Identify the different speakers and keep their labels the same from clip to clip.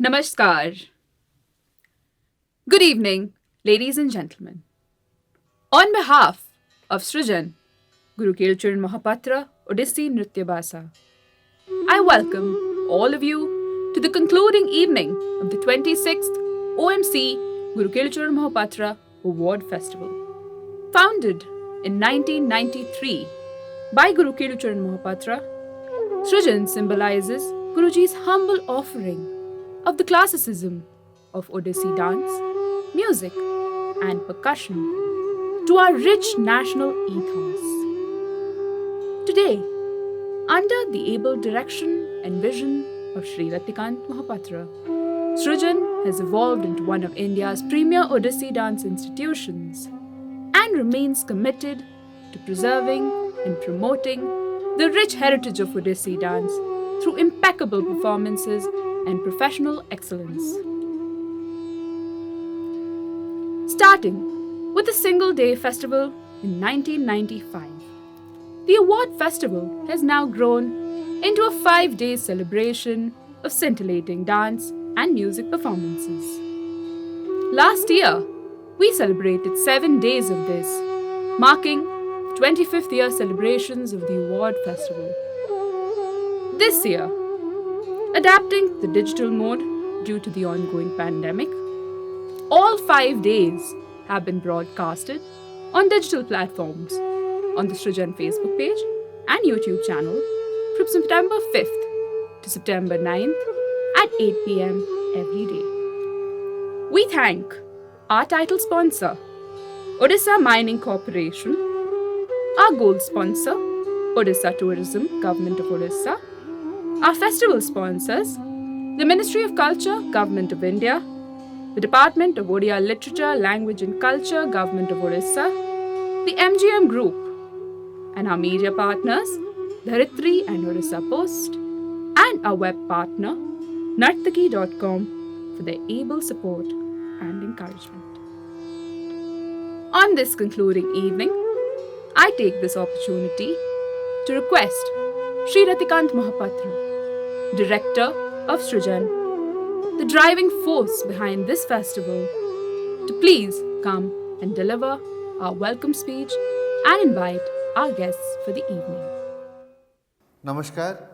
Speaker 1: Namaskar. Good evening, ladies and gentlemen. On behalf of Srijan, Guru Kelcharan Mahapatra, Odissi Nrityabhasa, I welcome all of you to the concluding evening of the 26th OMC Guru Kelcharan Mahapatra Award Festival. Founded in 1993 by Guru Kelcharan Mahapatra, Srijan symbolizes Guruji's humble offering of the classicism of Odissi dance, music, and percussion to our rich national ethos. Today, under the able direction and vision of Sri Ratikant Mahapatra, Srijan has evolved into one of India's premier Odissi dance institutions and remains committed to preserving and promoting the rich heritage of Odissi dance through impeccable performances and professional excellence. Starting with a single day festival in 1995, the award festival has now grown into a 5-day celebration of scintillating dance and music performances. Last year, we celebrated 7 days of this, marking the 25th year celebrations of the award festival. This year, adapting the digital mode due to the ongoing pandemic, all 5 days have been broadcasted on digital platforms on the Srijan Facebook page and YouTube channel from September 5th to September 9th at 8 pm every day. We thank our title sponsor, Odisha Mining Corporation, our gold sponsor, Odisha Tourism, Government of Odisha, our festival sponsors, the Ministry of Culture, Government of India, the Department of Odia Literature, Language and Culture, Government of Odisha, the MGM Group, and our media partners, Dharitri and Odisha Post, and our web partner, nartaki.com, for their able support and encouragement. On this concluding evening, I take this opportunity to request Sri Ratikant Mahapatra, Director of Srijan, the driving force behind this festival, to please come and deliver our welcome speech and invite our guests for the evening.
Speaker 2: Namaskar.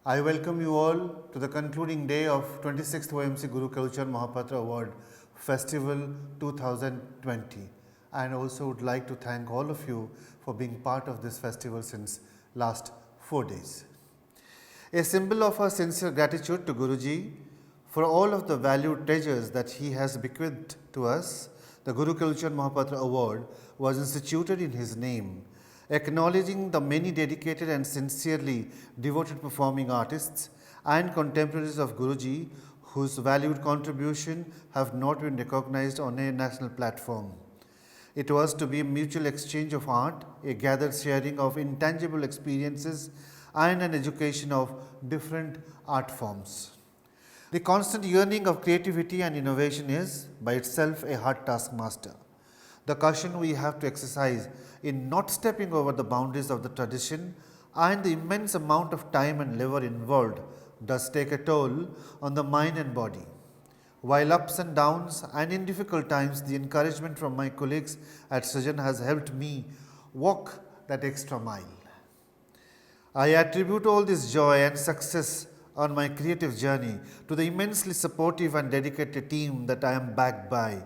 Speaker 2: I welcome you all to the concluding day of 26th OMC Guru Kelcharan Mahapatra Award Festival 2020, and also would like to thank all of you for being part of this festival since last 4 days. A symbol of our sincere gratitude to Guruji for all of the valued treasures that he has bequeathed to us, the Guru Kelcharan Mahapatra Award was instituted in his name, acknowledging the many dedicated and sincerely devoted performing artists and contemporaries of Guruji whose valued contribution have not been recognized on a national platform. It was to be a mutual exchange of art, a gathered sharing of intangible experiences, and an education of different art forms. The constant yearning of creativity and innovation is by itself a hard taskmaster. The caution we have to exercise in not stepping over the boundaries of the tradition and the immense amount of time and labor involved does take a toll on the mind and body. While ups and downs and in difficult times, the encouragement from my colleagues at Srijan has helped me walk that extra mile. I attribute all this joy and success on my creative journey to the immensely supportive and dedicated team that I am backed by.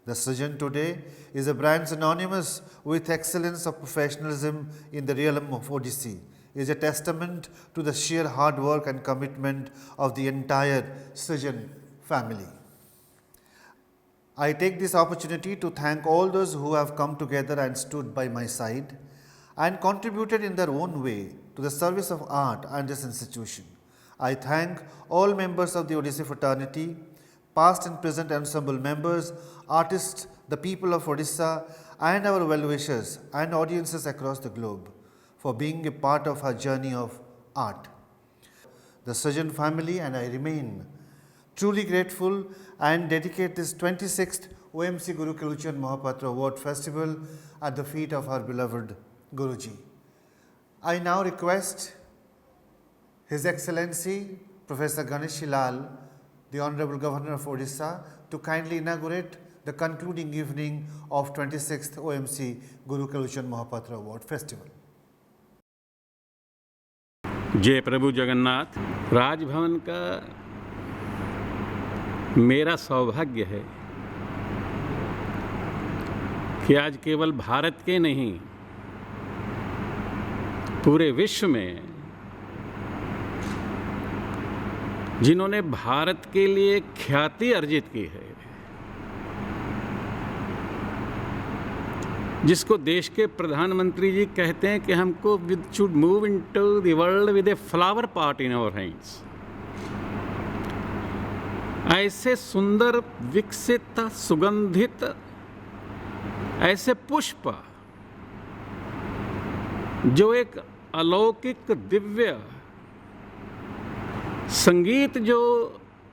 Speaker 2: The Srijan today is a brand synonymous with excellence of professionalism in the realm of Odissi. It is a testament to the sheer hard work and commitment of the entire Srijan family. I take this opportunity to thank all those who have come together and stood by my side and contributed in their own way to the service of art and this institution. I thank all members of the Odissi fraternity, past and present ensemble members, artists, the people of Odisha, and our well-wishers and audiences across the globe for being a part of our journey of art. The Srijan family and I remain truly grateful and dedicate this 26th OMC Guru Kelcharan Mahapatra Award Festival at the feet of our beloved Guruji. I now request His Excellency Professor Ganeshi Lal the Honorable Governor of Odisha, to kindly inaugurate the concluding evening of 26th OMC Guru Kalochan Mohapatra Award Festival.
Speaker 3: जय प्रभु जगन्नाथ। राजभवन का मेरा सौभाग्य है कि आज केवल भारत के नहीं, पूरे विश्व में जिन्होंने भारत के लिए ख्याति अर्जित की है, जिसको देश के प्रधानमंत्री जी कहते हैं कि हमको should move into the world with a flower pot in our hands, ऐसे सुंदर, विकसित, सुगंधित ऐसे पुष्प जो एक अलौकिक दिव्य संगीत जो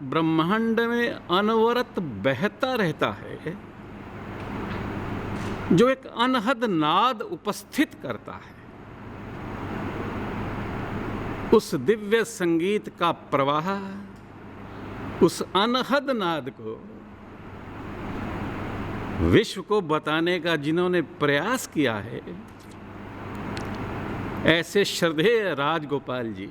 Speaker 3: ब्रह्मांड में अनवरत बहता रहता है, जो एक अनहद नाद उपस्थित करता है, उस दिव्य संगीत का प्रवाह, उस अनहद नाद को विश्व को बताने का जिन्होंने प्रयास किया है, ऐसे श्रद्धेय राजगोपाल जी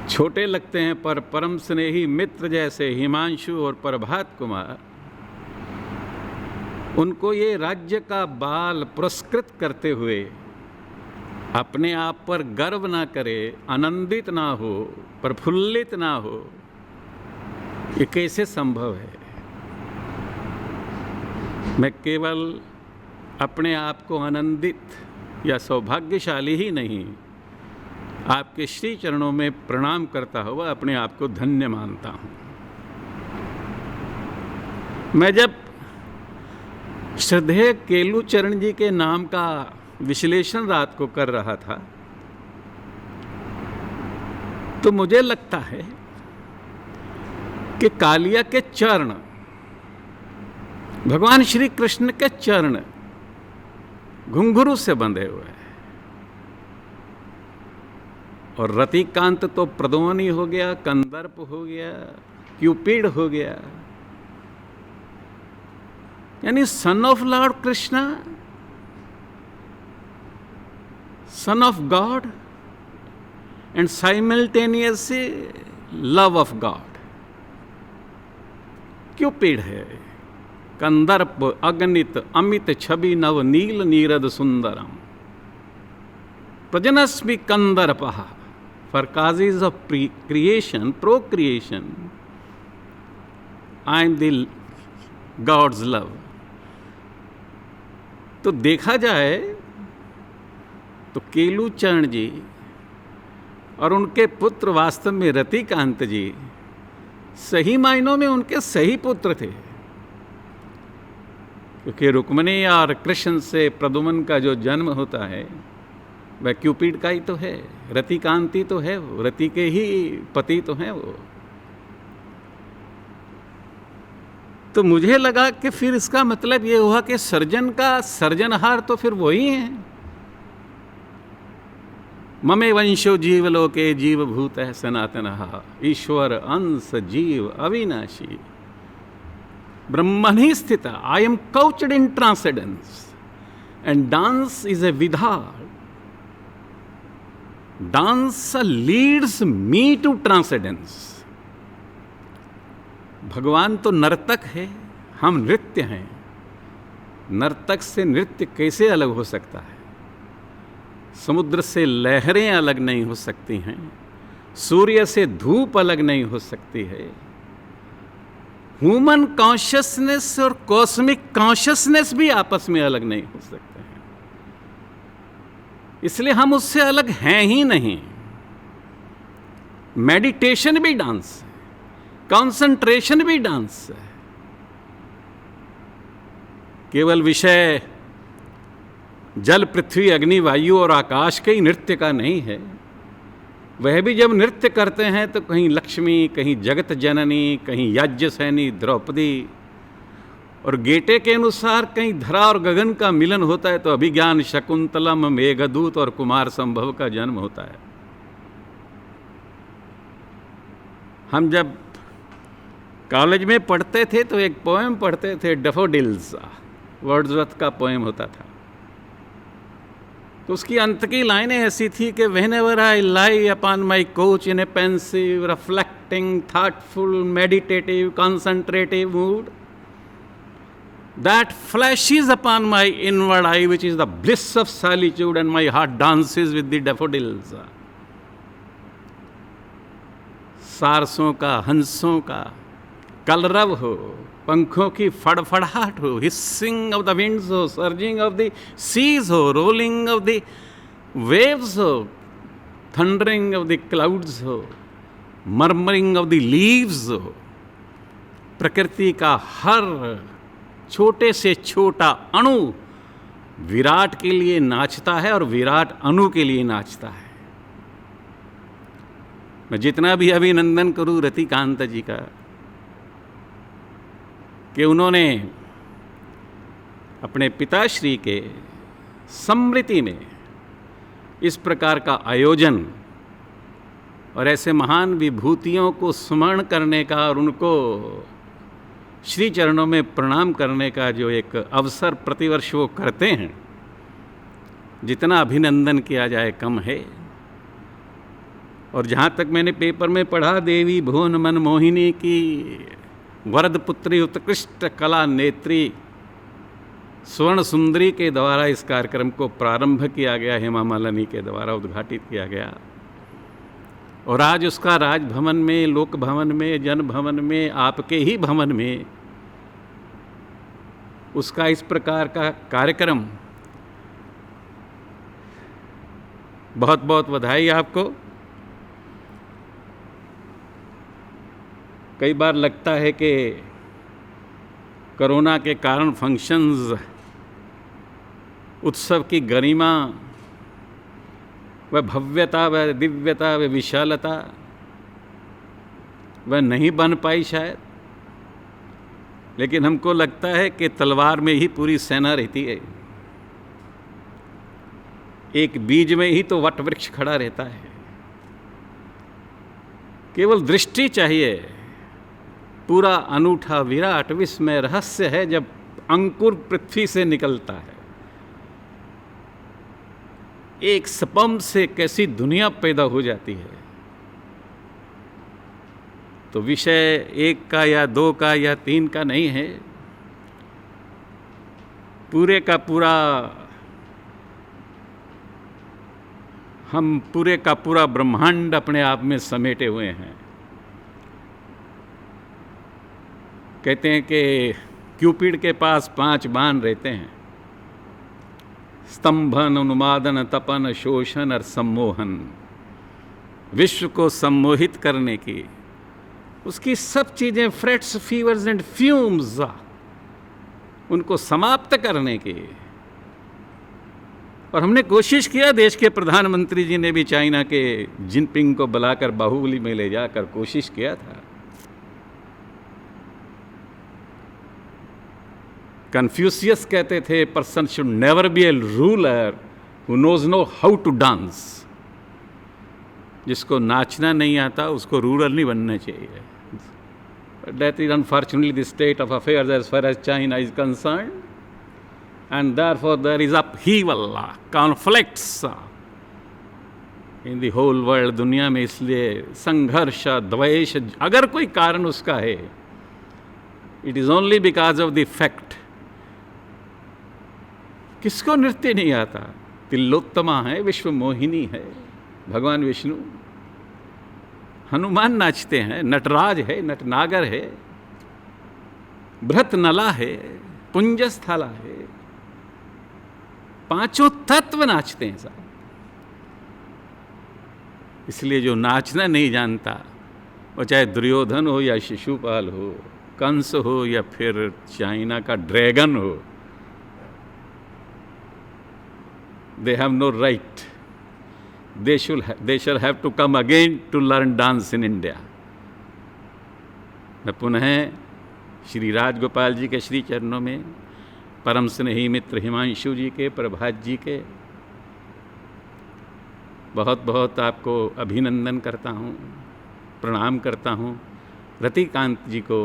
Speaker 3: छोटे लगते हैं पर परम स्नेही मित्र जैसे हिमांशु और प्रभात कुमार, उनको ये राज्य का बाल पुरस्कृत करते हुए अपने आप पर गर्व ना करे, आनंदित ना हो, प्रफुल्लित ना हो, ये कैसे संभव है? मैं केवल अपने आप को आनंदित या सौभाग्यशाली ही नहीं, आपके श्री चरणों में प्रणाम करता हुआ अपने आप को धन्य मानता हूँ। मैं जब श्रद्धेय केलूचरण जी के नाम का विश्लेषण रात को कर रहा था तो मुझे लगता है कि कालिया के चरण, भगवान श्री कृष्ण के चरण घुंघरू से बंधे हुए हैं, और रतिकांत तो प्रदोनी हो गया, कंदर्प हो गया, क्यूपिड हो गया, यानी son of Lord Krishna, son of God and simultaneously love of God. Cupid है, कंदर्प अगणित अमित छवि नव नील Neerad Sundaram, प्रजनस्मि कंदर्पः for causes of creation, procreation, I am the God's love। तो देखा जाए तो केलूचरण जी और उनके पुत्र वास्तव में रतिकांत जी सही मायनों में उनके सही पुत्र थे, क्योंकि रुक्मिणी और कृष्ण से प्रद्युम्न का जो जन्म होता है वह क्यूपिड का ही तो है, रतिकांति तो है, वो रति के ही पति तो हैं वो। तो मुझे लगा कि फिर इसका मतलब ये हुआ कि सर्जन का सर्जनहार तो फिर वही है। ममे वंशो जीवलोके जीवभूत है सनातनः, ईश्वर अंश जीव अविनाशी, ब्रह्मणि स्थित, I am couched in transcendence and dance is a vidha। Dance leads me to transcendence. भगवान तो नर्तक है, हम नृत्य हैं। नर्तक से नृत्य कैसे अलग हो सकता है? समुद्र से लहरें अलग नहीं हो सकती हैं, सूर्य से धूप अलग नहीं हो सकती है। ह्यूमन कॉन्शियसनेस और कॉस्मिक कॉन्शियसनेस भी आपस में अलग नहीं हो सकते हैं, इसलिए हम उससे अलग हैं ही नहीं। मेडिटेशन भी डांस है, कंसंट्रेशन भी डांस है। केवल विषय जल, पृथ्वी, अग्नि, वायु और आकाश के ही नृत्य का नहीं है। वह भी जब नृत्य करते हैं तो कहीं लक्ष्मी, कहीं जगत जननी, कहीं याज्ञसेनी द्रौपदी, और गेटे के अनुसार कहीं धरा और गगन का मिलन होता है तो अभिज्ञान शकुंतलम, मेघदूत और कुमार संभव का जन्म होता है। हम जब कॉलेज में पढ़ते थे तो एक पोएम पढ़ते थे, डैफोडिल्स, वर्ड्सवर्थ का पोएम होता था। तो उसकी अंत की लाइनें ऐसी थी कि whenever I lie upon my couch in a pensive, reflecting, thoughtful, meditative, concentrative mood, that flashes upon my inward eye, which is the bliss of solitude, and my heart dances with the daffodils. सारसों का, हंसों का कलरव हो, पंखों की फड़फड़ाहट हो, hissing of the winds हो, surging of the seize हो, rolling of the waves हो, थंडरिंग ऑफ द क्लाउड्स हो, मर्मरिंग ऑफ द लीव्स हो, प्रकृति का हर छोटे से छोटा अणु विराट के लिए नाचता है और विराट अणु के लिए नाचता है। मैं जितना भी अभिनंदन करूं रतिकांत जी का कि उन्होंने अपने पिताश्री के स्मृति में इस प्रकार का आयोजन और ऐसे महान विभूतियों को स्मरण करने का और उनको श्री चरणों में प्रणाम करने का जो एक अवसर प्रतिवर्ष वो करते हैं, जितना अभिनंदन किया जाए कम है। और जहाँ तक मैंने पेपर में पढ़ा, देवी भुवन मन मोहिनी की वरद पुत्री उत्कृष्ट कला नेत्री स्वर्ण सुंदरी के द्वारा इस कार्यक्रम को प्रारंभ किया गया, हेमा मालिनी के द्वारा उद्घाटित किया गया। और आज उसका राजभवन में, लोक भवन में, जन भवन में, आपके ही भवन में उसका इस प्रकार का कार्यक्रम, बहुत बहुत बधाई आपको। कई बार लगता है कि कोरोना के कारण फंक्शंस, उत्सव की गरिमा, वह भव्यता, वह दिव्यता, वह विशालता वह नहीं बन पाई शायद, लेकिन हमको लगता है कि तलवार में ही पूरी सेना रहती है। एक बीज में ही तो वट वृक्ष खड़ा रहता है। केवल दृष्टि चाहिए। पूरा अनूठा विराट विस्मय रहस्य है जब अंकुर पृथ्वी से निकलता है। एक स्पर्म से कैसी दुनिया पैदा हो जाती है। तो विषय एक का या दो का या तीन का नहीं है, पूरे का पूरा, हम पूरे का पूरा ब्रह्मांड अपने आप में समेटे हुए हैं। कहते हैं कि क्यूपिड के पास 5 बाण रहते हैं, स्तंभन, उन्मादन, तपन, शोषण और सम्मोहन। विश्व को सम्मोहित करने की उसकी सब चीज़ें, फ्रेट्स, फीवर्स एंड फ्यूम्स, उनको समाप्त करने की। और हमने कोशिश किया, देश के प्रधानमंत्री जी ने भी चाइना के जिनपिंग को बुलाकर बाहुबली में ले जाकर कोशिश किया था। कन्फ्यूशियस कहते थे, person should never be a ruler who knows no how to dance. जिसको नाचना नहीं आता उसको रूलर नहीं बनना चाहिए। That is unfortunately the state of affairs as far as China is concerned, and therefore there is upheaval, conflicts in the whole world, दुनिया में। इसलिए संघर्ष, द्वेष, अगर कोई कारण उसका है, it is only because of the fact। किसको नृत्य नहीं आता? तिलोत्तमा है, विश्व मोहिनी है, भगवान विष्णु, हनुमान नाचते हैं, नटराज है, नटनागर है, भृतनला है, पुंजस्थला है, 5 तत्व नाचते हैं साहब। इसलिए जो नाचना नहीं जानता, वो चाहे दुर्योधन हो या शिशुपाल हो, कंस हो या फिर चाइना का ड्रैगन हो, they have no right। they shall have to come again to learn dance in India। मैं पुनः श्री राजगोपाल जी के श्री चरणों में, परम स्नेही मित्र हिमांशु जी के, प्रभात जी के बहुत बहुत आपको अभिनंदन करता हूँ, प्रणाम करता हूँ। रतिकांत जी को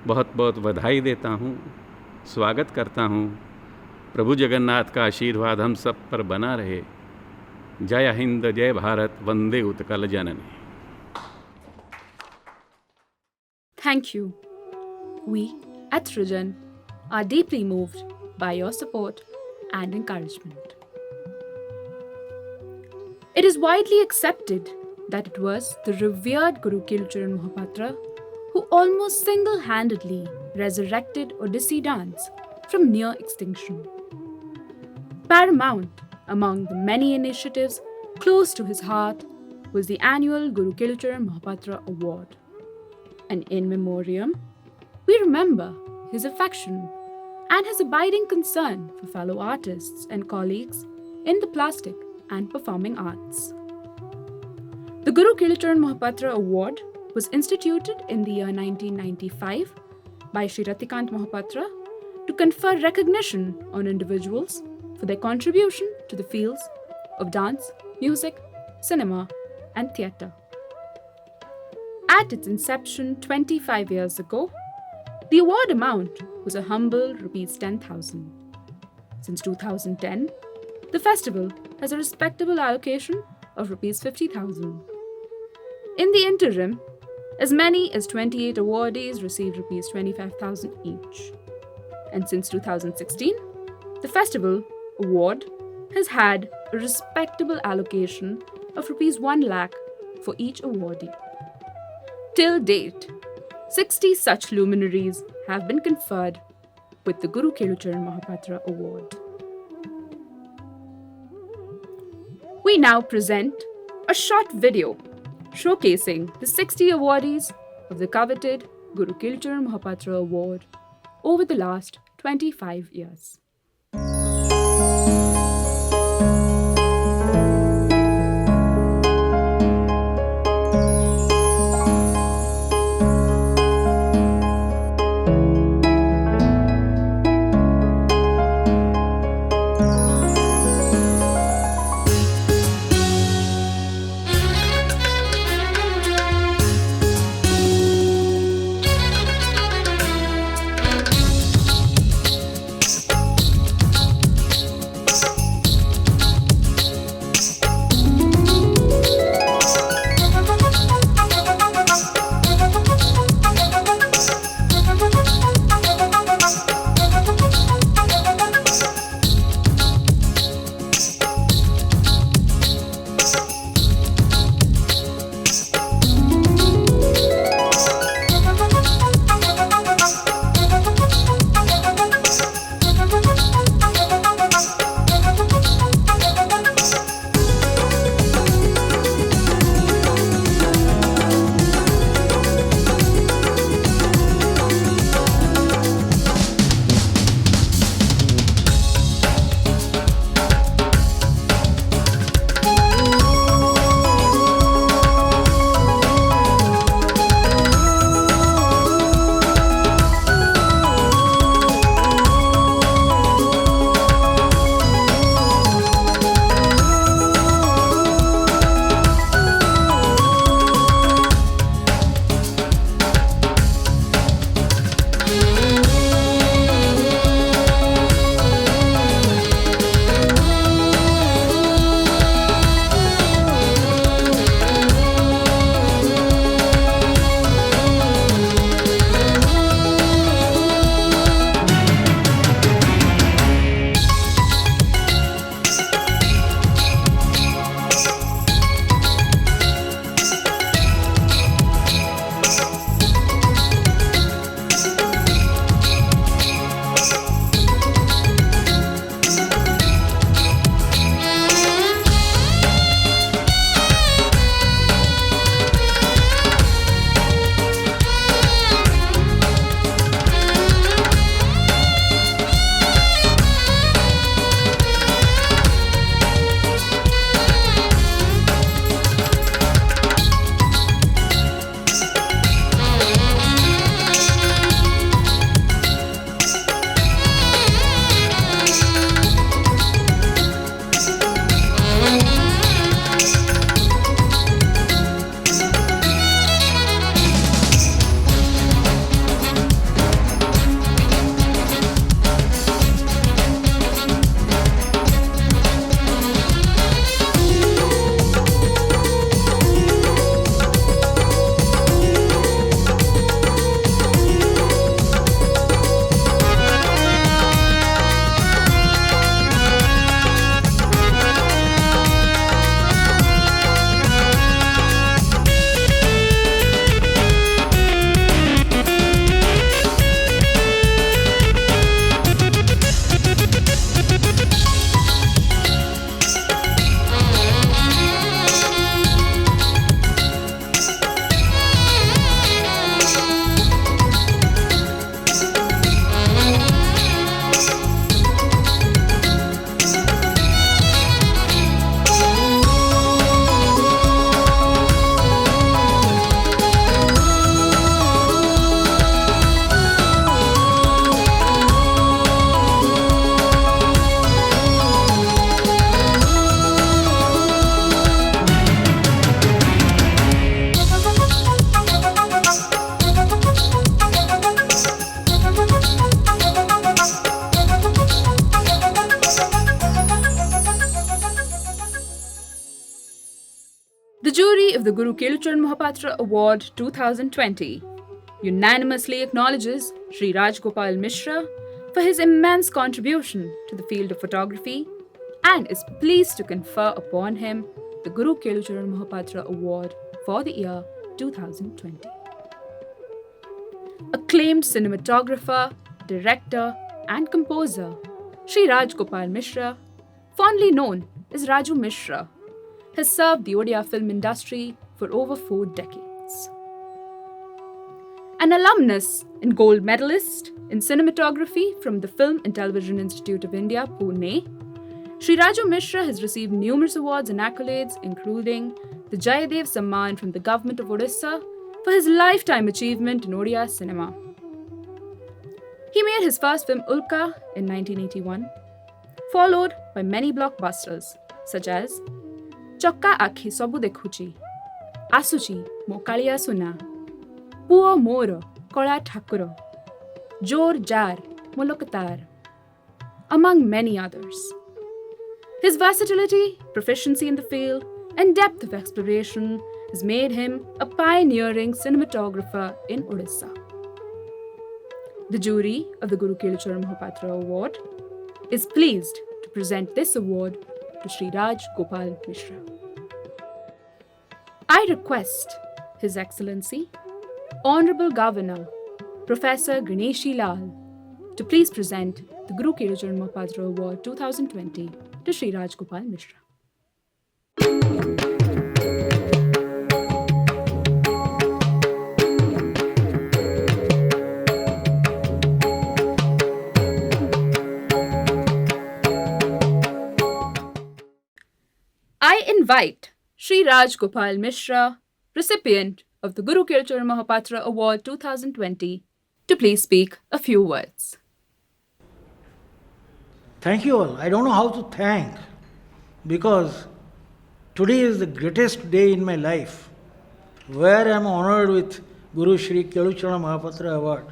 Speaker 3: बहुत बहुत बधाई देता हूँ, स्वागत करता हूँ। प्रभु जगन्नाथ का आशीर्वाद हम सब पर बना रहे। जय हिंद, जय भारत, वंदे उत्कल जननी।
Speaker 1: Thank you. We at Srijan are deeply moved by your support and encouragement. It is widely accepted that it was the revered Guru Kilcharan Mohapatra who almost single-handedly resurrected Odissi dance from near extinction. Paramount among the many initiatives close to his heart was the annual Guru Kilcharan Mohapatra Award. And in memoriam, we remember his affection and his abiding concern for fellow artists and colleagues in the plastic and performing arts. The Guru Kilcharan Mohapatra Award was instituted in the year 1995 by Shri Ratikant Mohapatra to confer recognition on individuals for their contribution to the fields of dance, music, cinema, and theatre. At its inception 25 years ago, the award amount was a humble Rs 10,000. Since 2010, the festival has a respectable allocation of Rs 50,000. In the interim, as many as 28 awardees received Rs 25,000 each. And since 2016, the festival award has had a respectable allocation of Rs 1 lakh for each awardee. Till date, 60 such luminaries have been conferred with the Guru Kilcharan Mohapatra Award. We now present a short video showcasing the 60 awardees of the coveted Guru Kilcharan Mohapatra Award over the last 25 years. the Guru Kelucharan Mohapatra Award 2020 unanimously acknowledges Sri Rajgopal Mishra for his immense contribution to the field of photography and is pleased to confer upon him the Guru Kelucharan Mohapatra Award for the year 2020. Acclaimed cinematographer, director, and composer, Sri Rajgopal Mishra, fondly known as Raju Mishra, has served the Odia film industry for over 4 decades. An alumnus and gold medalist in cinematography from the Film and Television Institute of India, Pune, Sri Raju Mishra has received numerous awards and accolades, including the Jayadev Samman from the Government of Odisha for his lifetime achievement in Odia cinema. He made his first film Ulka in 1981, followed by many blockbusters such as Chokka Akhi Sobu Dekhuchi, Asuchi Mo Kaliya Suna, Puo Moro Kola Thakura, Jor Jar Molokatar, among many others. His versatility, proficiency in the field, and depth of exploration has made him a pioneering cinematographer in Odisha. The jury of the Guru Kelucharan Mohapatra Award is pleased to present this award to Sri Raj Gopal Mishra. I request His Excellency, Honorable Governor, Professor Ganeshi Lal, to please present the Guru Kelucharan Mohapatra Award 2020 to Sri Raj Gopal Mishra. I invite Sri Raj Gopal Mishra, recipient of the Guru Kelucharan Mohapatra Award 2020, to please speak a few words.
Speaker 4: Thank you all. I don't know how to thank because today is the greatest day in my life where I am honored with Guru Sri Kelucharan Mohapatra Award.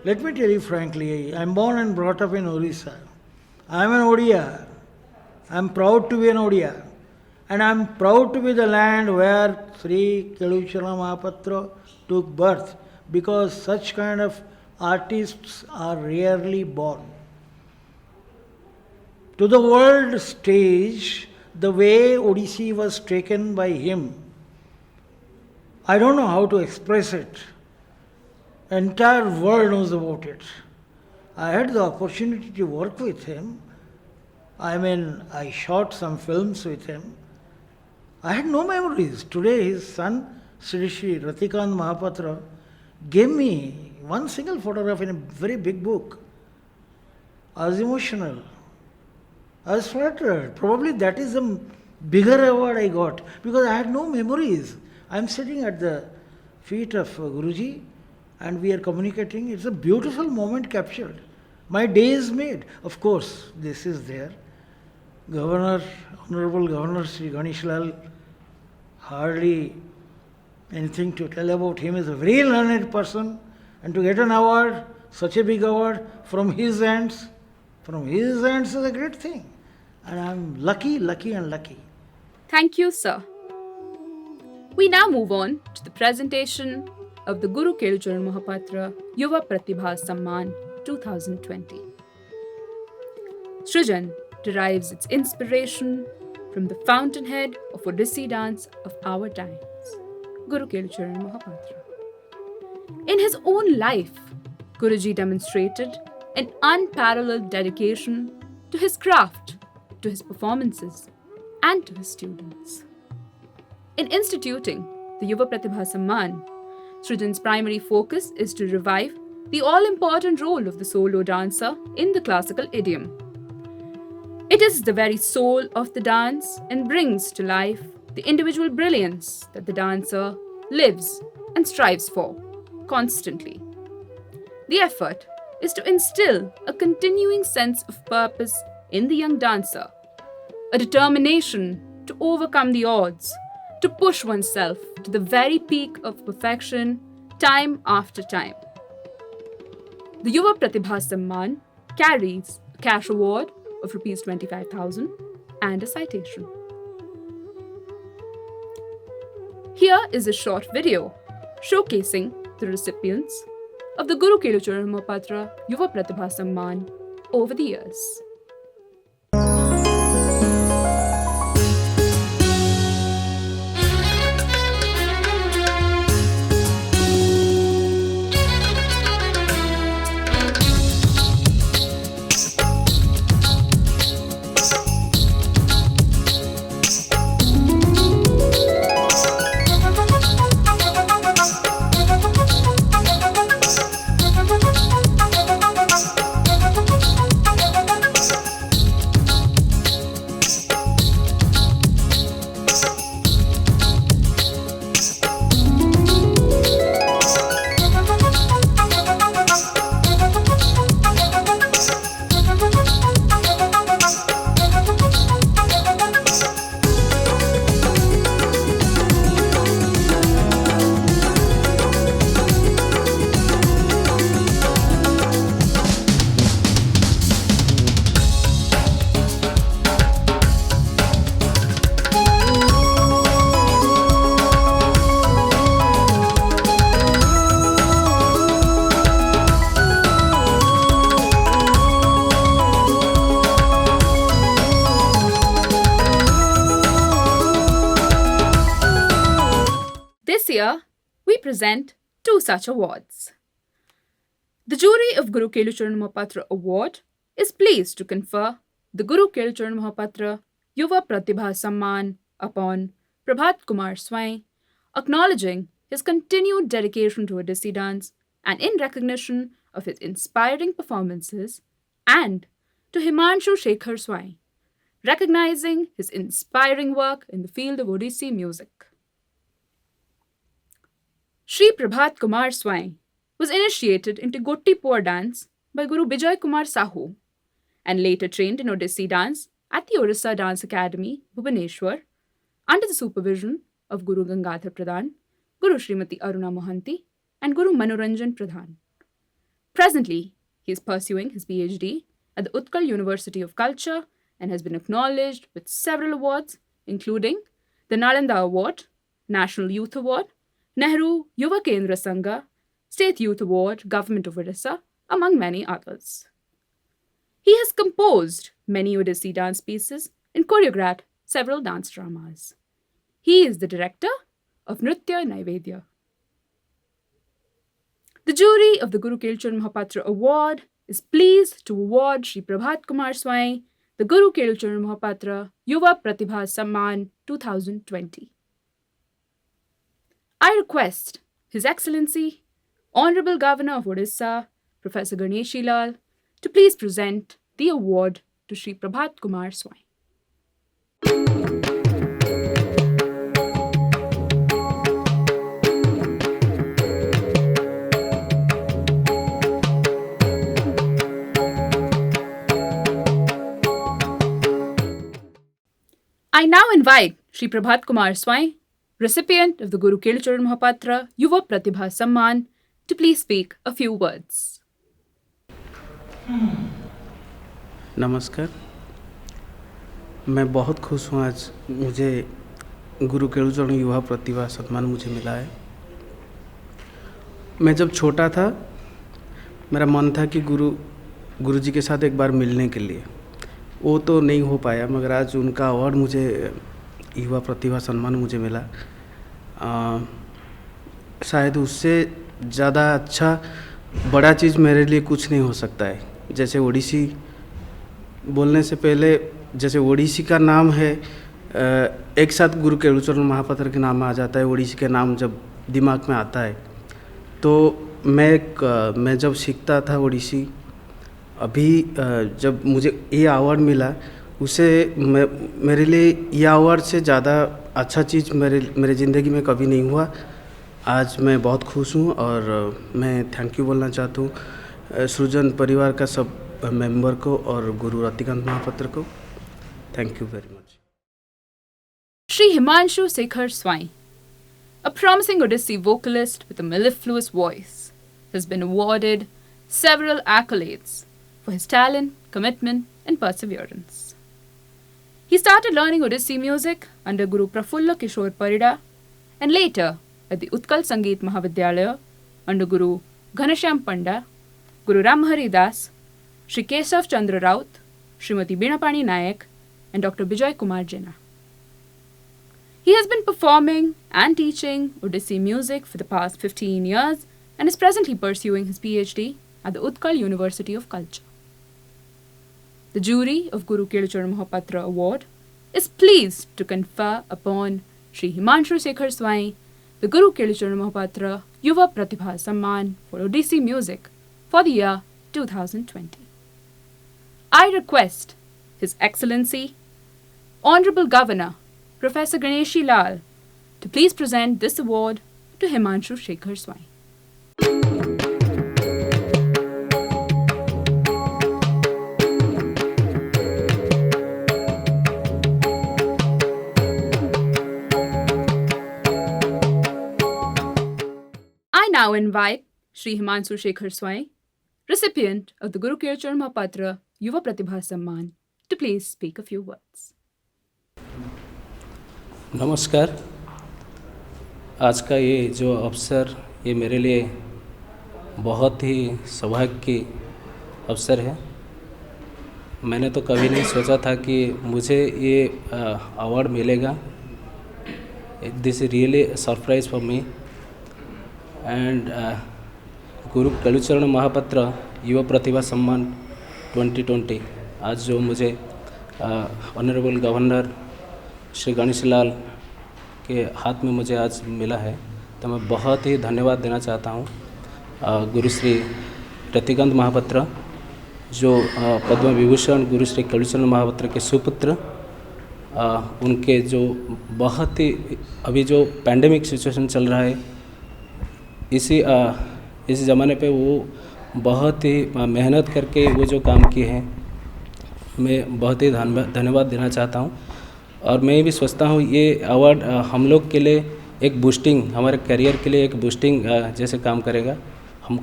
Speaker 4: Let me tell you frankly, I am born and brought up in Orissa. I am an Odia. I am proud to be an Odia. And I am proud to be the land where Sri Kelucharan Mohapatra took birth because such kind of artists are rarely born. To the world stage, the way Odissi was taken by him, I don't know how to express it. Entire world knows about it. I had the opportunity to work with him. I shot some films with him. I had no memories. Today his son, Sri Ratikant Mahapatra, gave me one single photograph in a very big book. I was emotional. I was flattered. Probably that is the bigger award I got because I had no memories. I am sitting at the feet of Guruji and we are communicating. It's a beautiful moment captured. My day is made. Of course, this is there. Honorable Governor Sri Ganesh Lal, hardly anything to tell about him. Is a very learned person, and to get an award, such a big award from his hands is a great thing. And I'm lucky.
Speaker 1: Thank you, sir. We now move on to the presentation of the Guru Kelucharan Mohapatra Yuva Pratibha Samman 2020. Srijan derives its inspiration from the fountainhead of Odissi dance of our times, Guru Kelucharan Mohapatra. In his own life, Guruji demonstrated an unparalleled dedication to his craft, to his performances, and to his students. In instituting the Yuva Pratibha Samman, Srijan's primary focus is to revive the all-important role of the solo dancer in the classical idiom. It is the very soul of the dance and brings to life the individual brilliance that the dancer lives and strives for constantly. The effort is to instill a continuing sense of purpose in the young dancer, a determination to overcome the odds, to push oneself to the very peak of perfection time after time. The Yuva Pratibha Samman carries a cash award of Rs 25,000 and a citation. Here is a short video showcasing the recipients of the Guru Kelucharan Mohapatra Yuva Pratibha Samman over the years. This year, we present two such awards. The jury of Guru Kelucharan Mohapatra Award is pleased to confer the Guru Kelucharan Mohapatra Yuva Pratibha Samman upon Prabhat Kumar Swain, acknowledging his continued dedication to Odissi dance and in recognition of his inspiring performances, and to Himanshu Shekhar Swain, recognizing his inspiring work in the field of Odissi music. Shri Prabhat Kumar Swain was initiated into Gottipur dance by Guru Bijay Kumar Sahu and later trained in Odissi dance at the Orissa Dance Academy, Bhubaneswar, under the supervision of Guru Gangadhar Pradhan, Guru Srimati Aruna Mohanty, and Guru Manoranjan Pradhan. Presently, he is pursuing his PhD at the Utkal University of Culture and has been acknowledged with several awards, including the Nalanda Award, National Youth Award, Nehru Yuva Kendra Sangha, State Youth Award, Government of Odisha, among many others. He has composed many Odissi dance pieces and choreographed several dance dramas. He is the director of Nritya Naivedya. The jury of the Guru Kelucharan Mohapatra Award is pleased to award Shri Prabhat Kumar Swain the Guru Kelucharan Mohapatra Yuva Pratibha Samman 2020. I request His Excellency, Honorable Governor of Odisha, Professor Ganeshi Lal, to please present the award to Shri Prabhat Kumar Swain. I now invite Shri Prabhat Kumar Swain, recipient of the Guru Kelucharan Mohapatra Yuva Pratibha Samman, to please speak a few words.
Speaker 5: नमस्कार, मैं बहुत खुश हूँ आज मुझे गुरु केलुचरण युवा प्रतिभा सम्मान मुझे मिला है। मैं जब छोटा था मेरा मन था कि गुरु जी के साथ एक बार मिलने के लिए, वो तो नहीं हो पाया, मगर आज उनका अवार्ड मुझे युवा प्रतिभा सम्मान मुझे मिला। शायद उससे ज़्यादा अच्छा बड़ा चीज़ मेरे लिए कुछ नहीं हो सकता है। जैसे ओडिसी बोलने से पहले, जैसे ओडिसी का नाम है, एक साथ गुरु केलुचरण महापात्र के नाम आ जाता है। ओडिसी के नाम जब दिमाग में आता है तो मैं जब सीखता था ओडिसी, अभी जब मुझे ये अवार्ड मिला, उसे मेरे लिए ये अवार्ड से ज़्यादा अच्छा चीज़ मेरे ज़िंदगी में कभी नहीं हुआ। आज मैं बहुत खुश हूँ और मैं थैंक यू बोलना चाहता हूँ सृजन परिवार का सब मेंबर को और गुरु रतिकांत महापात्र को। Thank you very much.
Speaker 1: Shri Himanshu Shekhar Swain, a promising Odissi vocalist with a mellifluous voice, has been awarded several accolades for his talent, commitment, and perseverance. He started learning Odissi music under Guru Prafulla Kishore Parida and later at the Utkal Sangeet Mahavidyalaya under Guru Ghanshyam Panda, Guru Ramhari Das, Shri Kesav Chandra Raut, Srimati Binapani Nayak, and Dr. Bijay Kumar Jena. He has been performing and teaching Odissi music for the past 15 years and is presently pursuing his PhD at the Utkal University of Culture. The jury of Guru Kelucharan Mohapatra Award is pleased to confer upon Shri Himanshu Shekhar Swai the Guru Kelucharan Mohapatra Yuva Pratibha Samman for Odissi music for the year 2020. I request His Excellency, Honorable Governor, Professor Ganeshi Lal, to please present this award to Himanshu Shekhar Swai. I now invite Shri Himanshu Shekhar Swai, recipient of the Guru Kelucharan Mohapatra Yuva Pratibha Samman, to please speak a few words.
Speaker 6: नमस्कार। आज का ये जो अवसर ये मेरे लिए बहुत ही सौभाग्य की अवसर है। मैंने तो कभी नहीं सोचा था कि मुझे ये अवार्ड मिलेगा। This is really surprise for me and गुरु केलुचरण महापात्र युवा प्रतिभा सम्मान 2020 आज जो मुझे ऑनरेबल गवर्नर श्री गणेश लाल के हाथ में मुझे आज मिला है, तो मैं बहुत ही धन्यवाद देना चाहता हूँ गुरु श्री रतिकांत महापात्र जो पद्म विभूषण गुरु श्री केलुचरण महापात्र के सुपुत्र, उनके जो बहुत ही अभी जो पैंडेमिक सिचुएशन चल रहा है इस ज़माने पे वो बहुत ही मेहनत करके वो जो काम किए हैं, मैं बहुत ही धन्यवाद देना चाहता हूँ। और मैं भी सोचता हूँ ये अवार्ड हम लोग के लिए एक बूस्टिंग, हमारे करियर के लिए एक बूस्टिंग जैसे काम करेगा।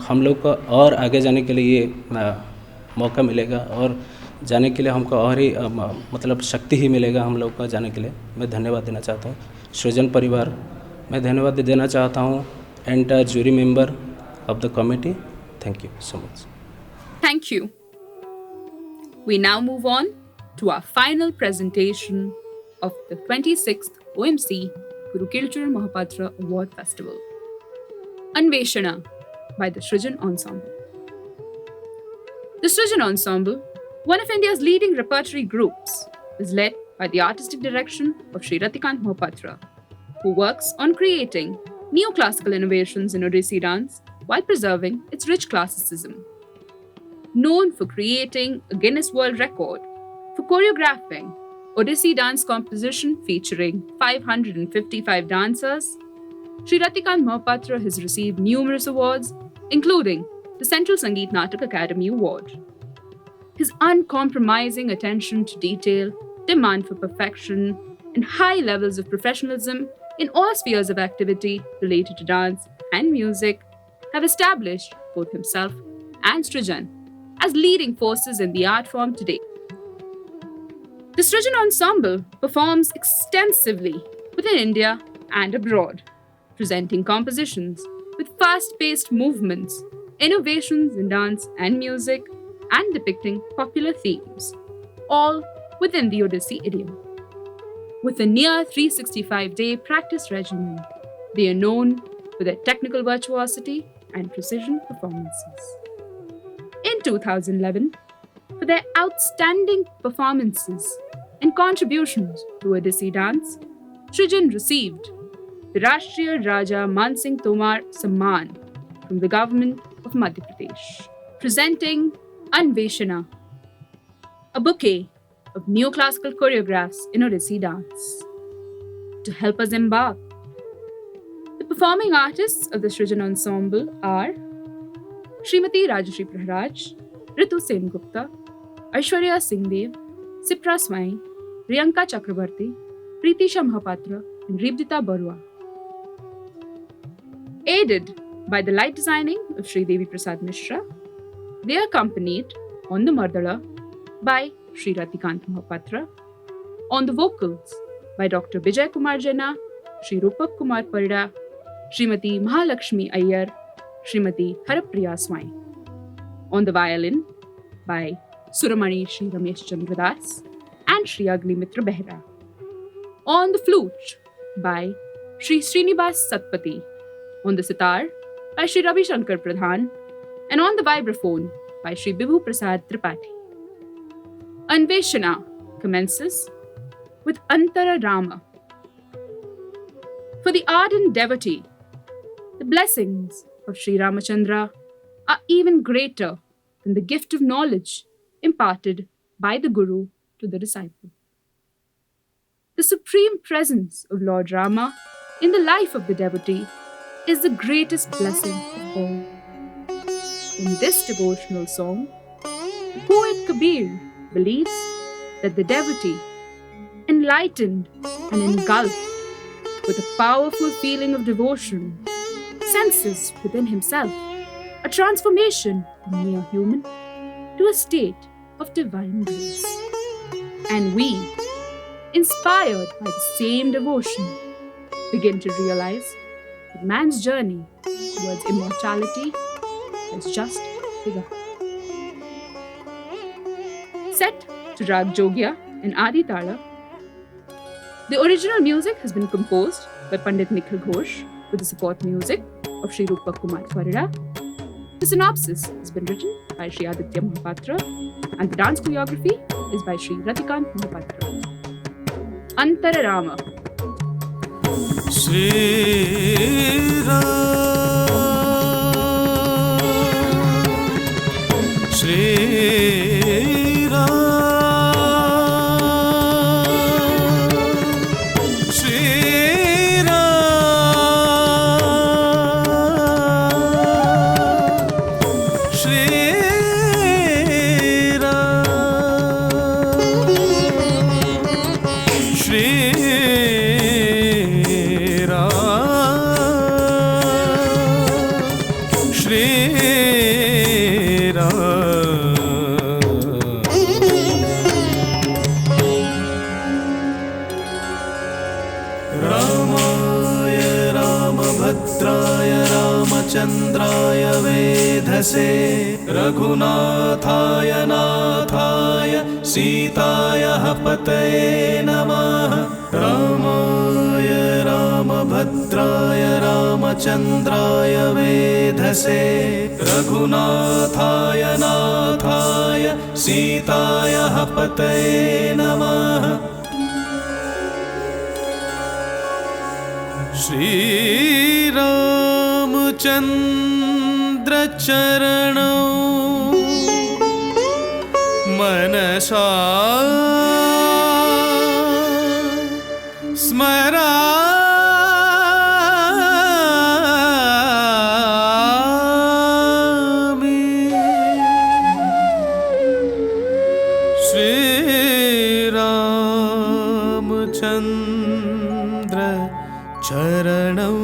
Speaker 6: हम लोग को और आगे जाने के लिए ये मौका मिलेगा और जाने के लिए हमको और ही मतलब शक्ति ही मिलेगा हम लोग को जाने के लिए। मैं धन्यवाद देना चाहता हूँ सृजन परिवार, मैं धन्यवाद देना चाहता हूँ entire jury member of the committee. Thank you so much.
Speaker 1: Thank you. We now move on to our final presentation of the 26th OMC Guru Kelucharan Mohapatra Award Festival. Anveshana by the Srijan Ensemble. The Srijan Ensemble, one of India's leading repertory groups, is led by the artistic direction of Shri Ratikant Mohapatra, who works on creating neoclassical innovations in Odissi dance while preserving its rich classicism. Known for creating a Guinness World Record for choreographing Odissi dance composition featuring 555 dancers, Shri Ratikant Mohapatra has received numerous awards, including the Central Sangeet Natak Academy Award. His uncompromising attention to detail, demand for perfection, and high levels of professionalism in all spheres of activity related to dance and music have established both himself and Srijan as leading forces in the art form today. The Srijan Ensemble performs extensively within India and abroad, presenting compositions with fast-paced movements, innovations in dance and music, and depicting popular themes, all within the Odissi idiom. With a near 365-day practice regimen, they are known for their technical virtuosity and precision performances. In 2011, for their outstanding performances and contributions to Odissi dance, Srijan received the Rashtriya Raja Man Singh Tomar Samman from the government of Madhya Pradesh, presenting Anveshana, a bouquet of neoclassical choreographs in Odissi dance. To help us embark, the performing artists of the Srijan Ensemble are Srimati Rajashri Praharaj, Ritu Sen Gupta, Aishwarya Singhdev, Sipra Swai, Priyanka Chakrabarti, Preetisha Mohapatra, and Ribdita Barua. Aided by the light designing of Sri Devi Prasad Mishra, they are accompanied on the Mardala by Shri Ratikant Mohapatra, on the vocals by Dr. Bijay Kumar Jena Shri Rupak Kumar Parida, Srimati Mahalakshmi Iyer, Srimati Harapriya Swai. On the violin by Suramani Shri Ramesh Chandradas and Shri Agni Mitra Behra. On the flute by Shri Srinivas Satpati. On the sitar by Shri Ravi Shankar Pradhan. And on the vibraphone by Shri Bibhu Prasad Tripathi. Anveshana commences with Antara Rama. For the ardent devotee, the blessings of Sri Ramachandra are even greater than the gift of knowledge imparted by the Guru to the disciple. The supreme presence of Lord Rama in the life of the devotee is the greatest blessing of all. In this devotional song, the poet Kabir believes that the devotee, enlightened and engulfed with a powerful feeling of devotion, senses within himself a transformation from mere human to a state of divine grace. And we, inspired by the same devotion, begin to realize that man's journey towards immortality has just begun. Set to Rag Jogya and Adi Tala, the original music has been composed by Pandit Nikhil Ghosh with the support music of Shri Rupak Kumar Parida. The synopsis has been written by Shri Aditya Mohapatra and the dance choreography is by Shri Ratikant Mohapatra. Antara Rama.
Speaker 7: Shri Ram, Shri Ram. चंद्राय वेधसे रघुनाथाय नाथाय सीताय पतये नमः रामाय रामभद्राय रामचंद्राय वेधसे रघुनाथाय नाथाय सीताय पतये नमः श्री रामचंद्र चरणौ मनसा स्मरामि श्री रामचंद्र चरणौ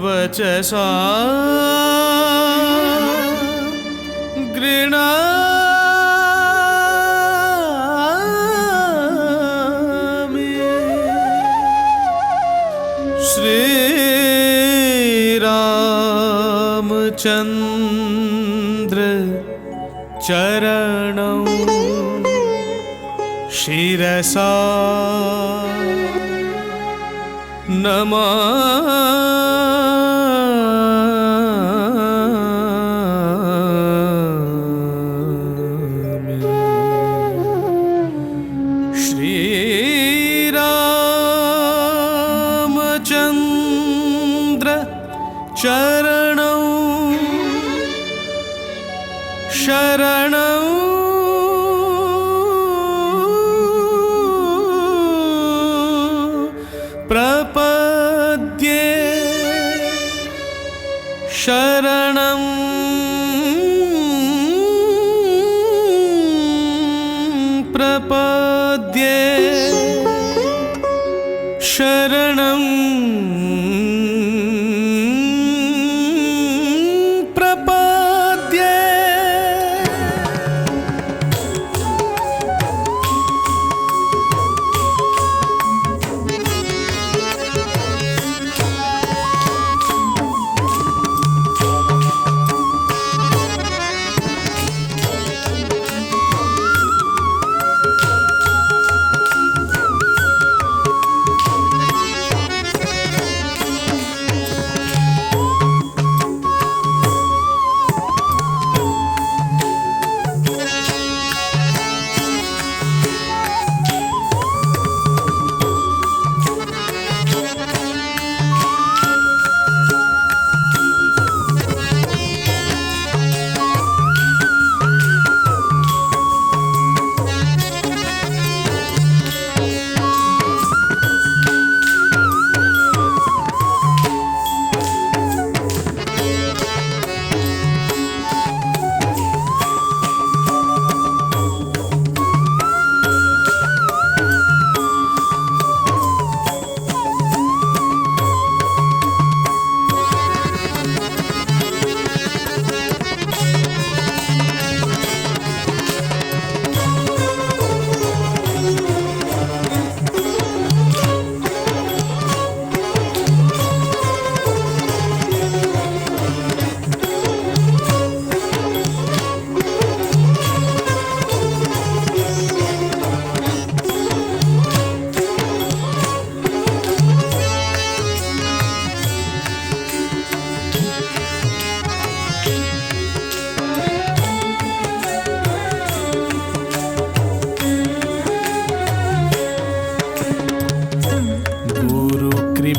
Speaker 7: वचसा गृह्णामि श्री रामचंद्र चरणौ शिरसा नमामि श्री रामचंद्र चरणौ शरणौ प्रपद्ये शरणं प्रपद्ये शरणं प्रपद्ये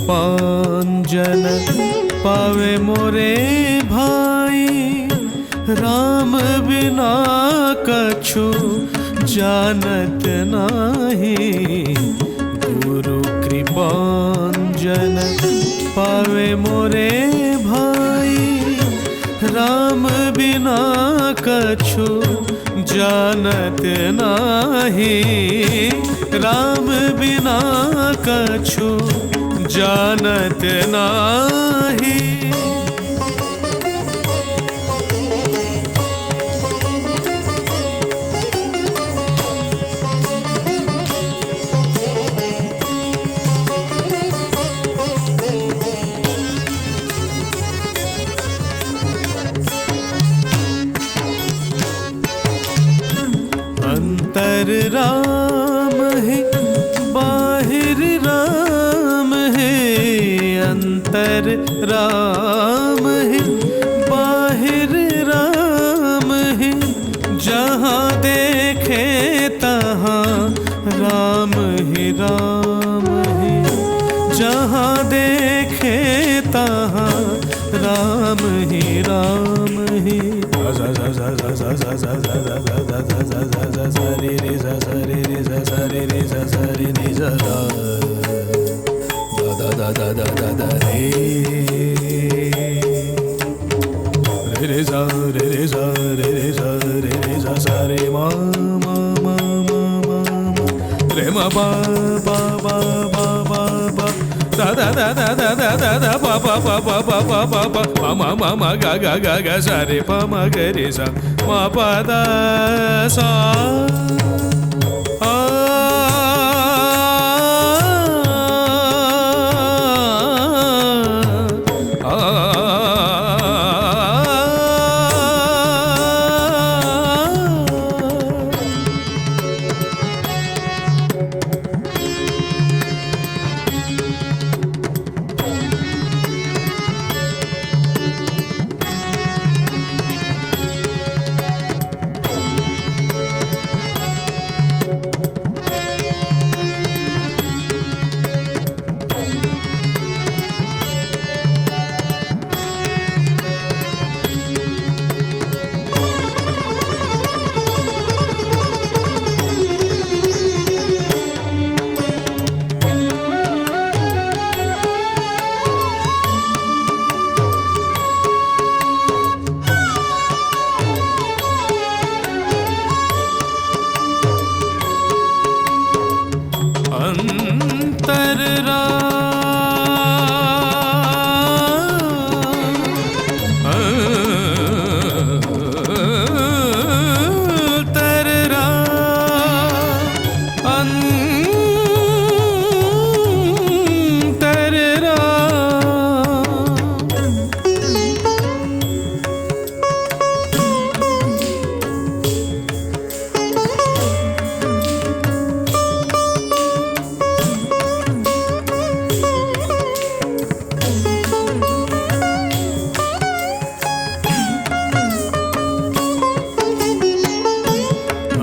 Speaker 7: कृपांजन पावे मोरे भाई, राम बिना कछु जानत नाही। गुरु कृपांजन पावे मोरे भाई, राम बिना कछु जानत नाही। राम बिना कछु जानत नाही। अंतर राम है बाहिर राम है, अंतर राम है बाहिर राम है। जहाँ देखे तहाँ राम ही राम है, जहाँ देखे तहाँ राम ही राम है। रे रे सा रे रे सा रे रे सा रे रे सा दा दा दा दा दा दा रे रे सा रे रे सा रे रे सा रे रे सा रे मा मा मा मा मा रे मा पा पा पा पा पा पा दा दा दा दा दा दा दा दा पा पा पा पा पा पा पा पा मा मा मा मा गा गा गा गा सा रे पा मा ग रे सा मा पा दा सा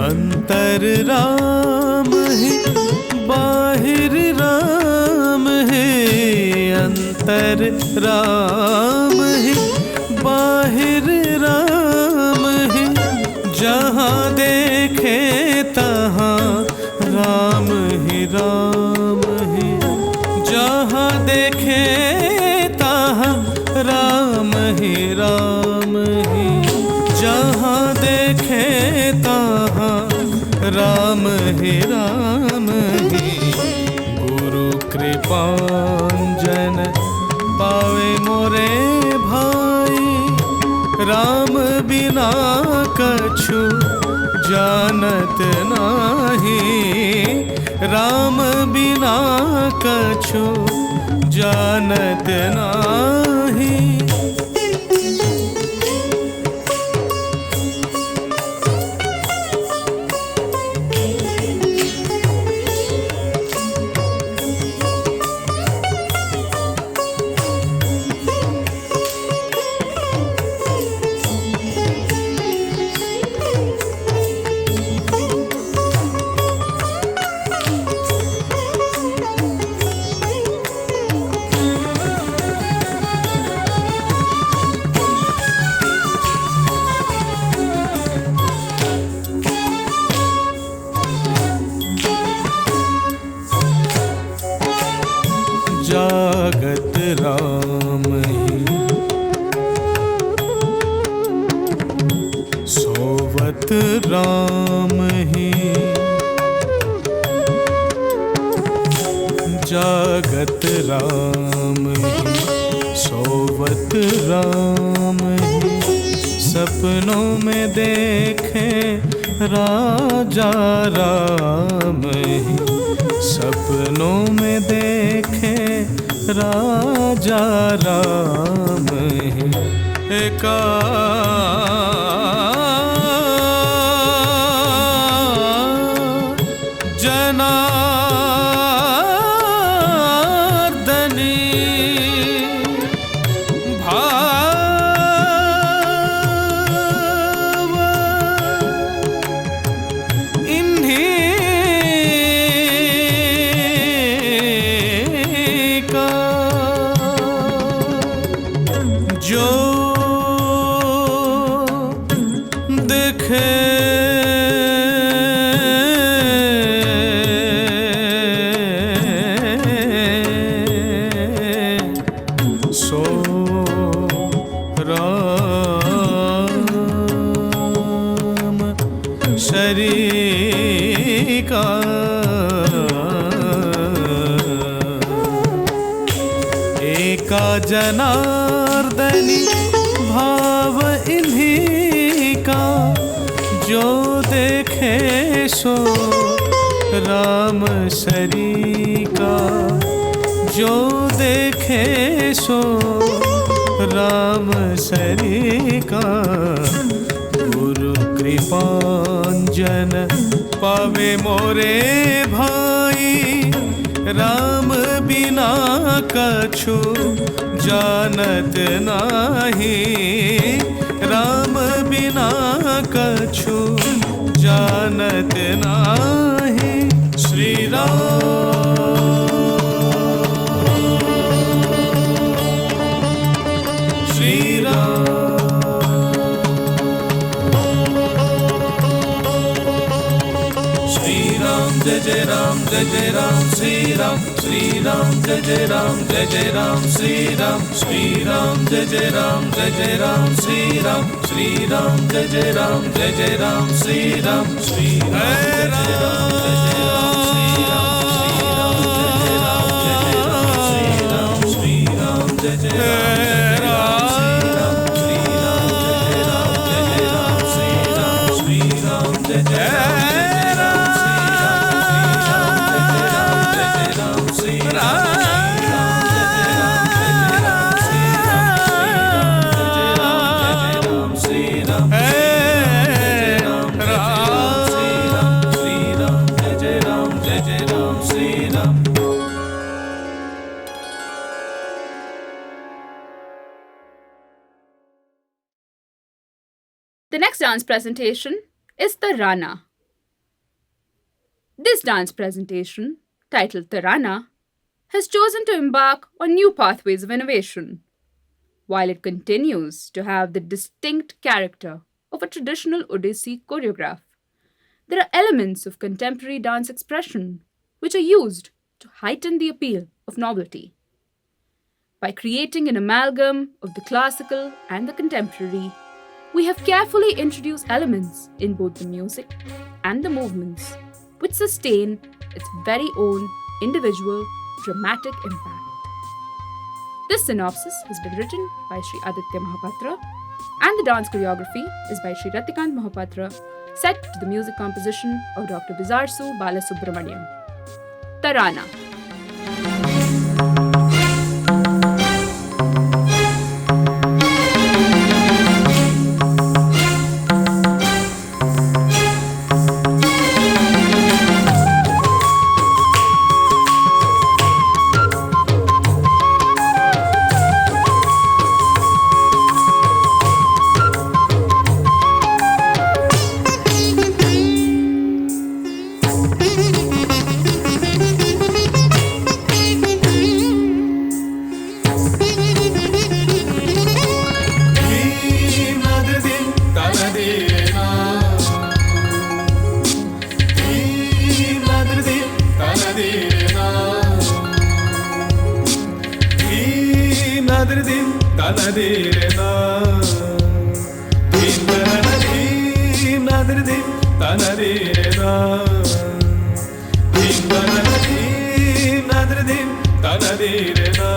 Speaker 7: अंतर राम है बाहिर राम है, अंतर राम है बाहिर राम है। जहाँ देखे तहाँ राम ही राम है, जहाँ देखे तहाँ राम ही राम है। जहाँ देखे तहाँ राम ही राम ही। गुरु कृपांजन पावे मोरे भाई, राम बिना कछु जानत नाही। राम बिना कछु जानत नाही। राम ही सोवत राम ही जागत राम ही सोवत राम ही सपनों में देखे राजा राम ही सपनों में देखे राजा राम ही एका जनार्दनी भाव इन्हीं का जो देखे सो राम सरी का जो देखे सो राम सरी का गुरु कृपांजन पावे मोरे भाई राम बिना कछु जानत नाही राम बिना कछु जानत नाही श्री राम श्री राम जय जय राम जय जय राम श्री राम जय जय राम जय जय राम श्री राम जय जय राम जय जय राम श्री राम जय जय राम जय जय राम श्री राम जय जय राम श्री राम जय जय
Speaker 1: The next dance presentation is Tarana. This dance presentation, titled Tarana, has chosen to embark on new pathways of innovation. While it continues to have the distinct character of a traditional Odissi choreograph, there are elements of contemporary dance expression which are used to heighten the appeal of novelty. By creating an amalgam of the classical and the contemporary, we have carefully introduced elements in both the music and the movements which sustain its very own individual dramatic impact. This synopsis has been written by Sri Aditya Mahapatra and the dance choreography is by Sri Ratikant Mahapatra, set to the music composition of Dr. Vizarsu Balasubramaniam. Tarana.
Speaker 7: nadirdim tanadirena dim tanadim nadirdim tanadirena dim tanadim nadirdim tanadirena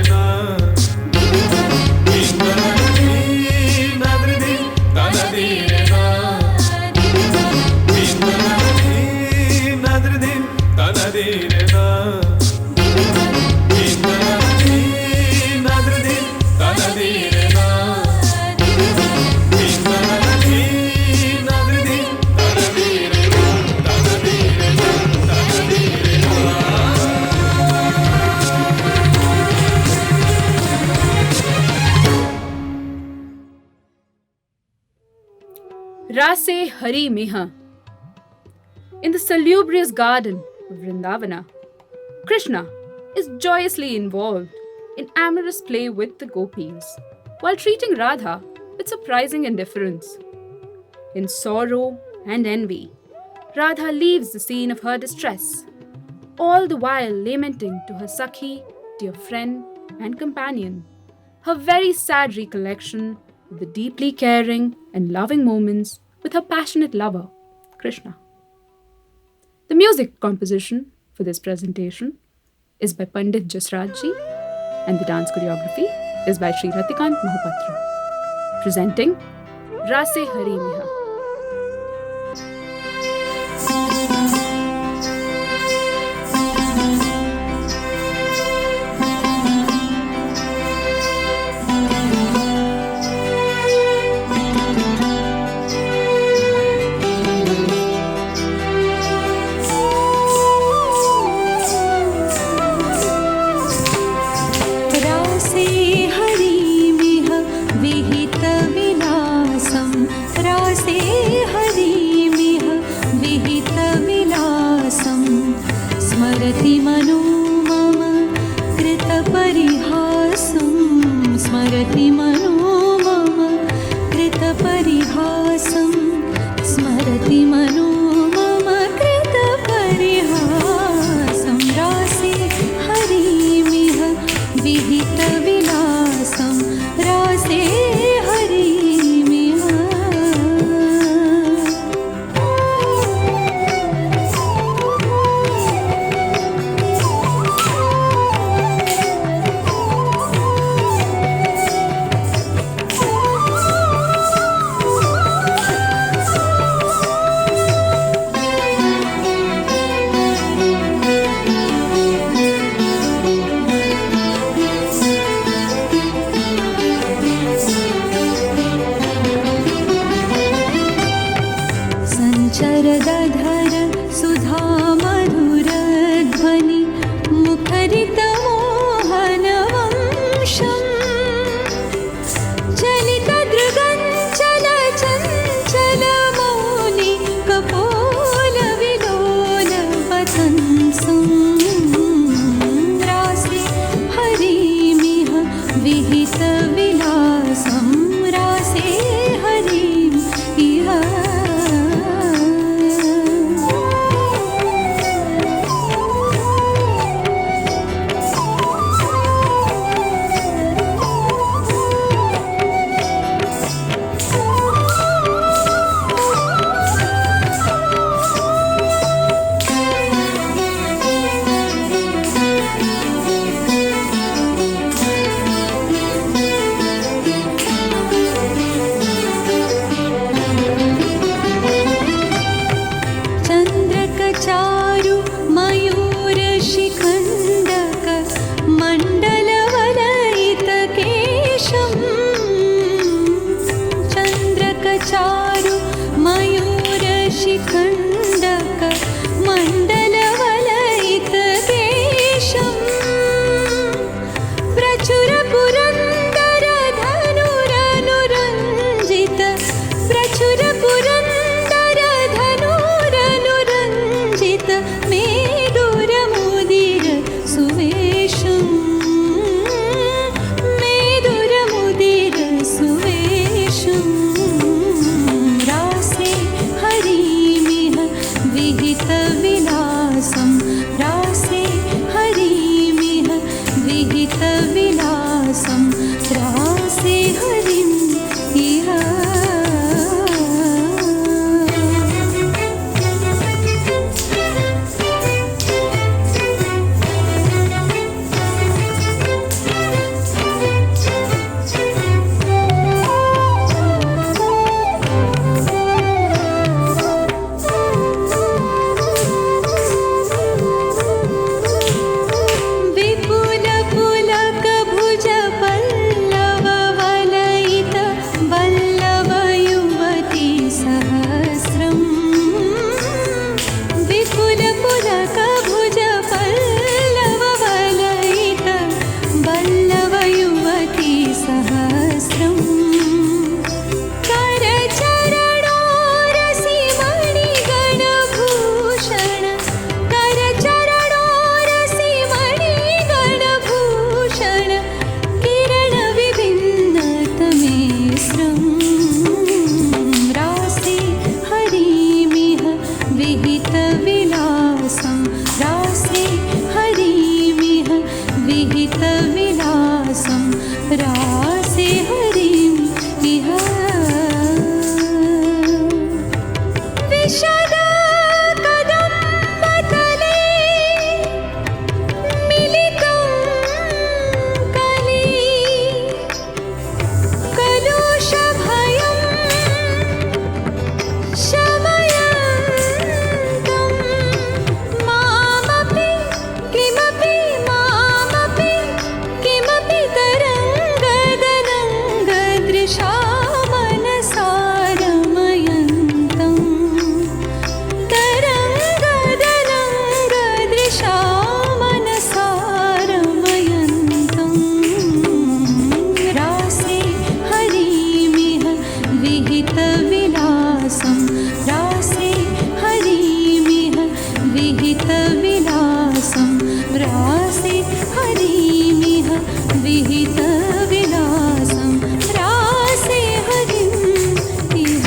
Speaker 7: na nadri tanadi na nadri tanadi na nadri tanadi na
Speaker 1: Rase Hari Meha. In the salubrious garden of Vrindavana, Krishna is joyously involved in amorous play with the gopis, while treating Radha with surprising indifference. In sorrow and envy, Radha leaves the scene of her distress, all the while lamenting to her Sakhi, dear friend and companion, her very sad recollection of the deeply caring and loving moments with her passionate lover, Krishna. The music composition for this presentation is by Pandit Jasraj-ji, and the dance choreography is by Sri Ratikant Mohapatra. Presenting Rase Hari Meha.
Speaker 8: स्मरति मनो मम कृतपरिहासं स्मरति मनो मम कृतपरिहासं स्मरति मनो मम कृतपरिहासं रासे हरिमिह विहितविलासं रासे चरदधर सुधा मधुरध्वनि मुखरितमोहनवंशम् चलितदृगञ्चल चञ्चलमौलि कपोलविलोल पतंसं रासे हरिमिह विहितविलासं रासे हरिमिह चारु मयूर शिखण्डक मण्डलवलयितकेशं चन्द्रकचारु मयूर शिखण्डक मण्डलवलयितकेशं प्रचुर पुरन्दर धनुरनुरञ्जित प्रचुर पुरन्दर धनुरनुरञ्जित मेदुरमुदिर सुवेशं मेदुरमुदिर सुवेशं रासे हरिमिह विहितविलासं रासे हरिमिह विहितविलासं रासे हरिम् इह पल्लवयुवती सहस्रम् करचरणोरसि मणिगणभूषण करचरणोरसि मणिगणभूषण किरणविभिन्नतमेस्रम् रासे हरिमिह विहितविलासं रासे हरिमिह विहितविलासं रासे हरिं इह विशदकदम्बतले मिलितं कली कलुषभयं शमयन्तं मामपि किमपि तरङ्गदनङ्गदृशा मनसा रमयन्तं तरङ्गदनङ्गदृशा मनसा रमयन्तं रासे हरिमिह विहितविलासं रासे हरिमिह विहितविलासं रासे हरिमिह विहितविलासं रासे हरिं इह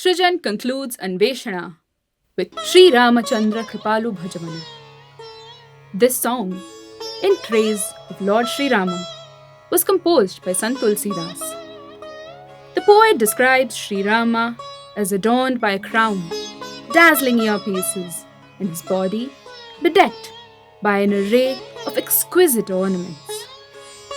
Speaker 1: Srijan concludes Anveshana with Sri Ramachandra Kripalu Bhajamana. This song, in praise of Lord Sri Rama, was composed by Sant Tulsidas. The poet describes Sri Rama as adorned by a crown, dazzling earpieces, and his body bedecked by an array of exquisite ornaments.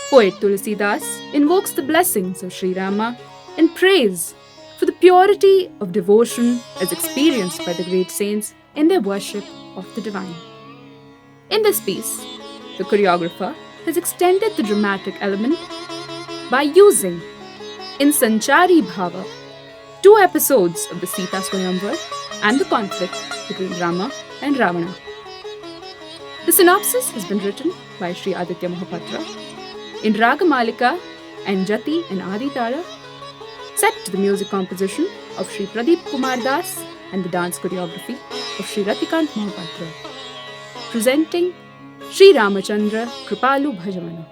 Speaker 1: Poet Tulsidas invokes the blessings of Sri Rama and praise for the purity of devotion as experienced by the great saints in their worship of the divine. In this piece, the choreographer has extended the dramatic element by using, in Sanchari Bhava, 2 episodes of the Sita Swayamvar and the conflict between Rama and Ravana. The synopsis has been written by Sri Aditya Mohapatra in Ragamalika and Jati and Adi Tara, set to the music composition of Sri Pradeep Kumar Das and the dance choreography of Sri Ratikant Mohapatra, presenting Sri Ramachandra Kripalu Bhajamana.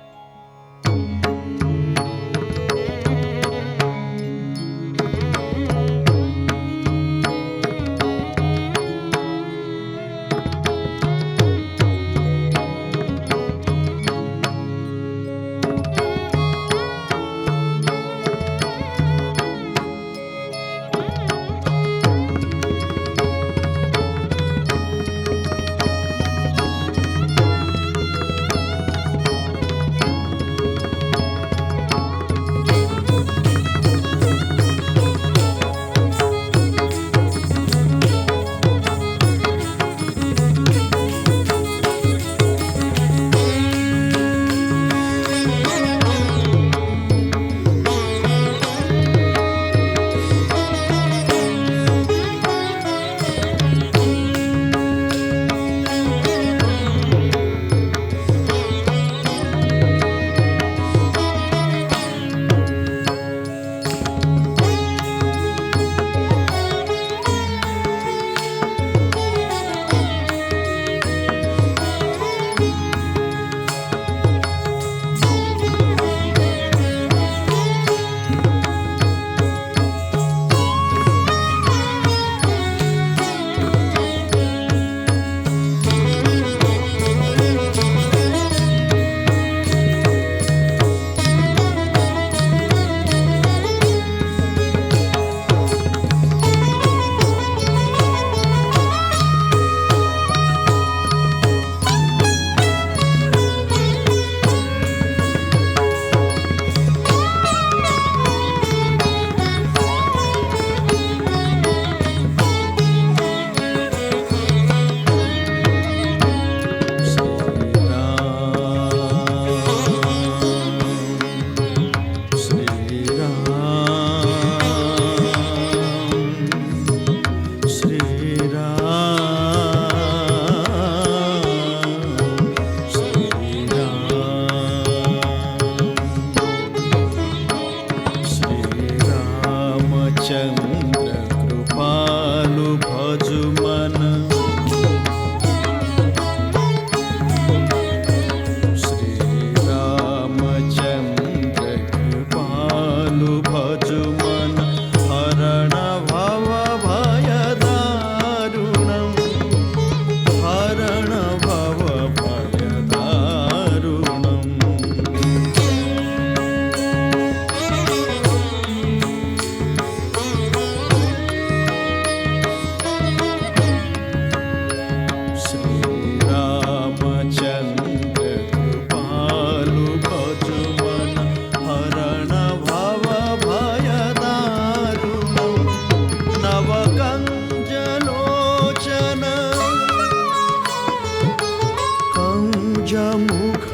Speaker 9: मुख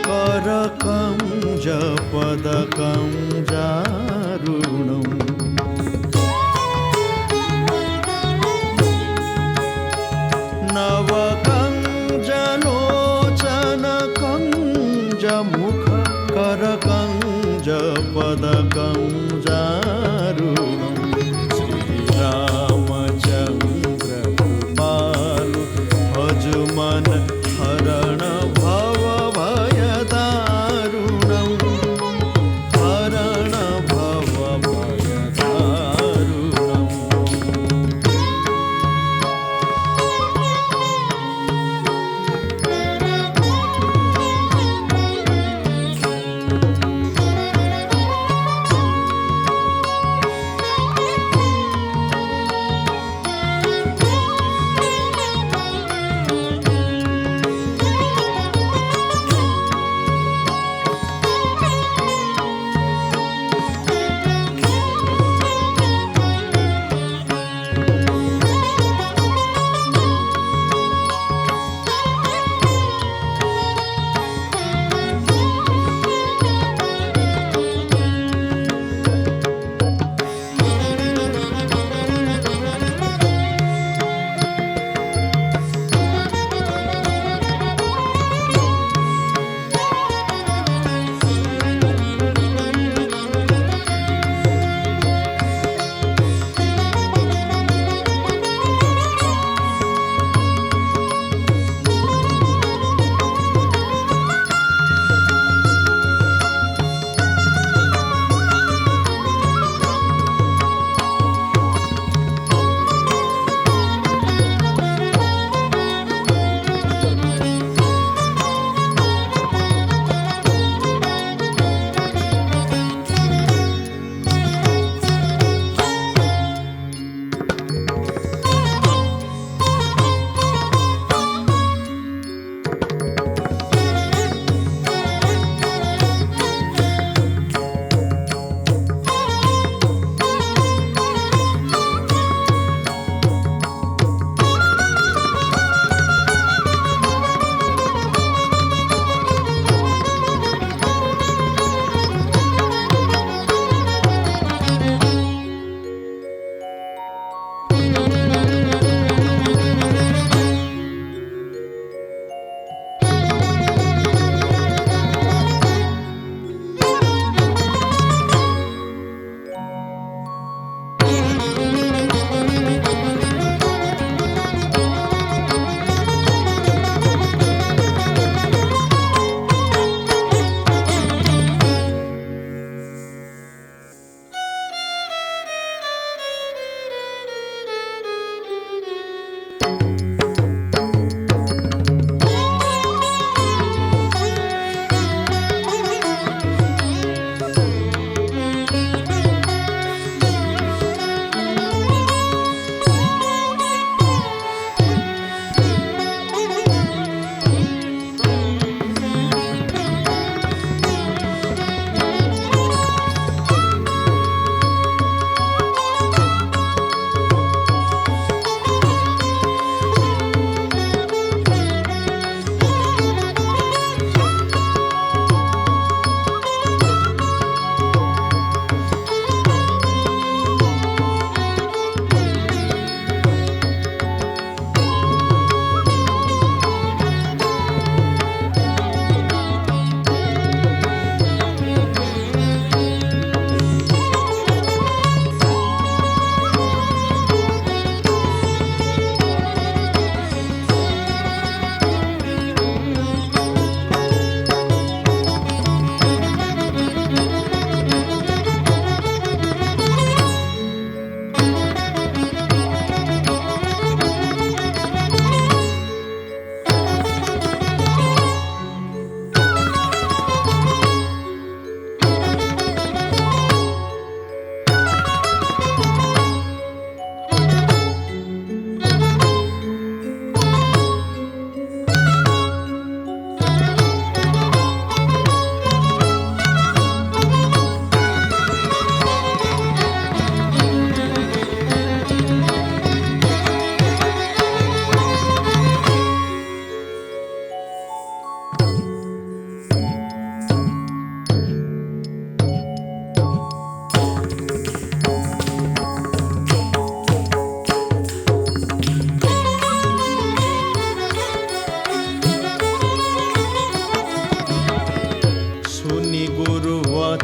Speaker 9: करकंज पदकंजारुणम् नवकंजलोचन कंज मुख करकंज पदकंजारुणम् श्रीरामचंद्र कृपालु भजमन हरण भव भयदारुणम् हरण भव भयदारुणम्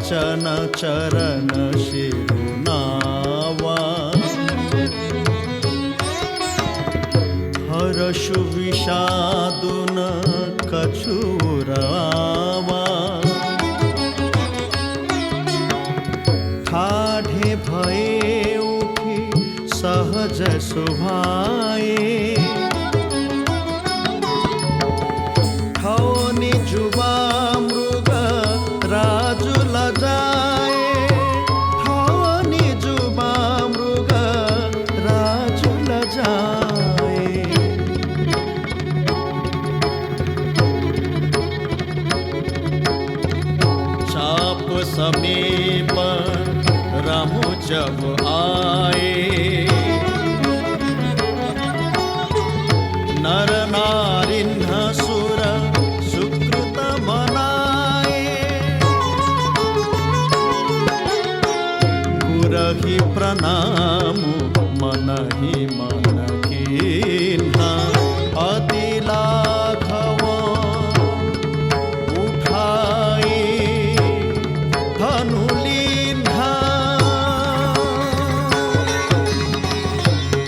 Speaker 9: वचन चरण शिरुनावा हर्षु विषादुन कछुरावा ठाढे भये उठी सहज शोभाए ठौनी जुबा मृग राजु लजाए ठौनी जुबा मृग राजु लजाए चाप समीप रामु जब आए नर नारिन्ह सुर सुकृत मनाए गुरहि प्रणाम मनहि मन कीन्हा अति लाघव उठाई धनुलीन्हा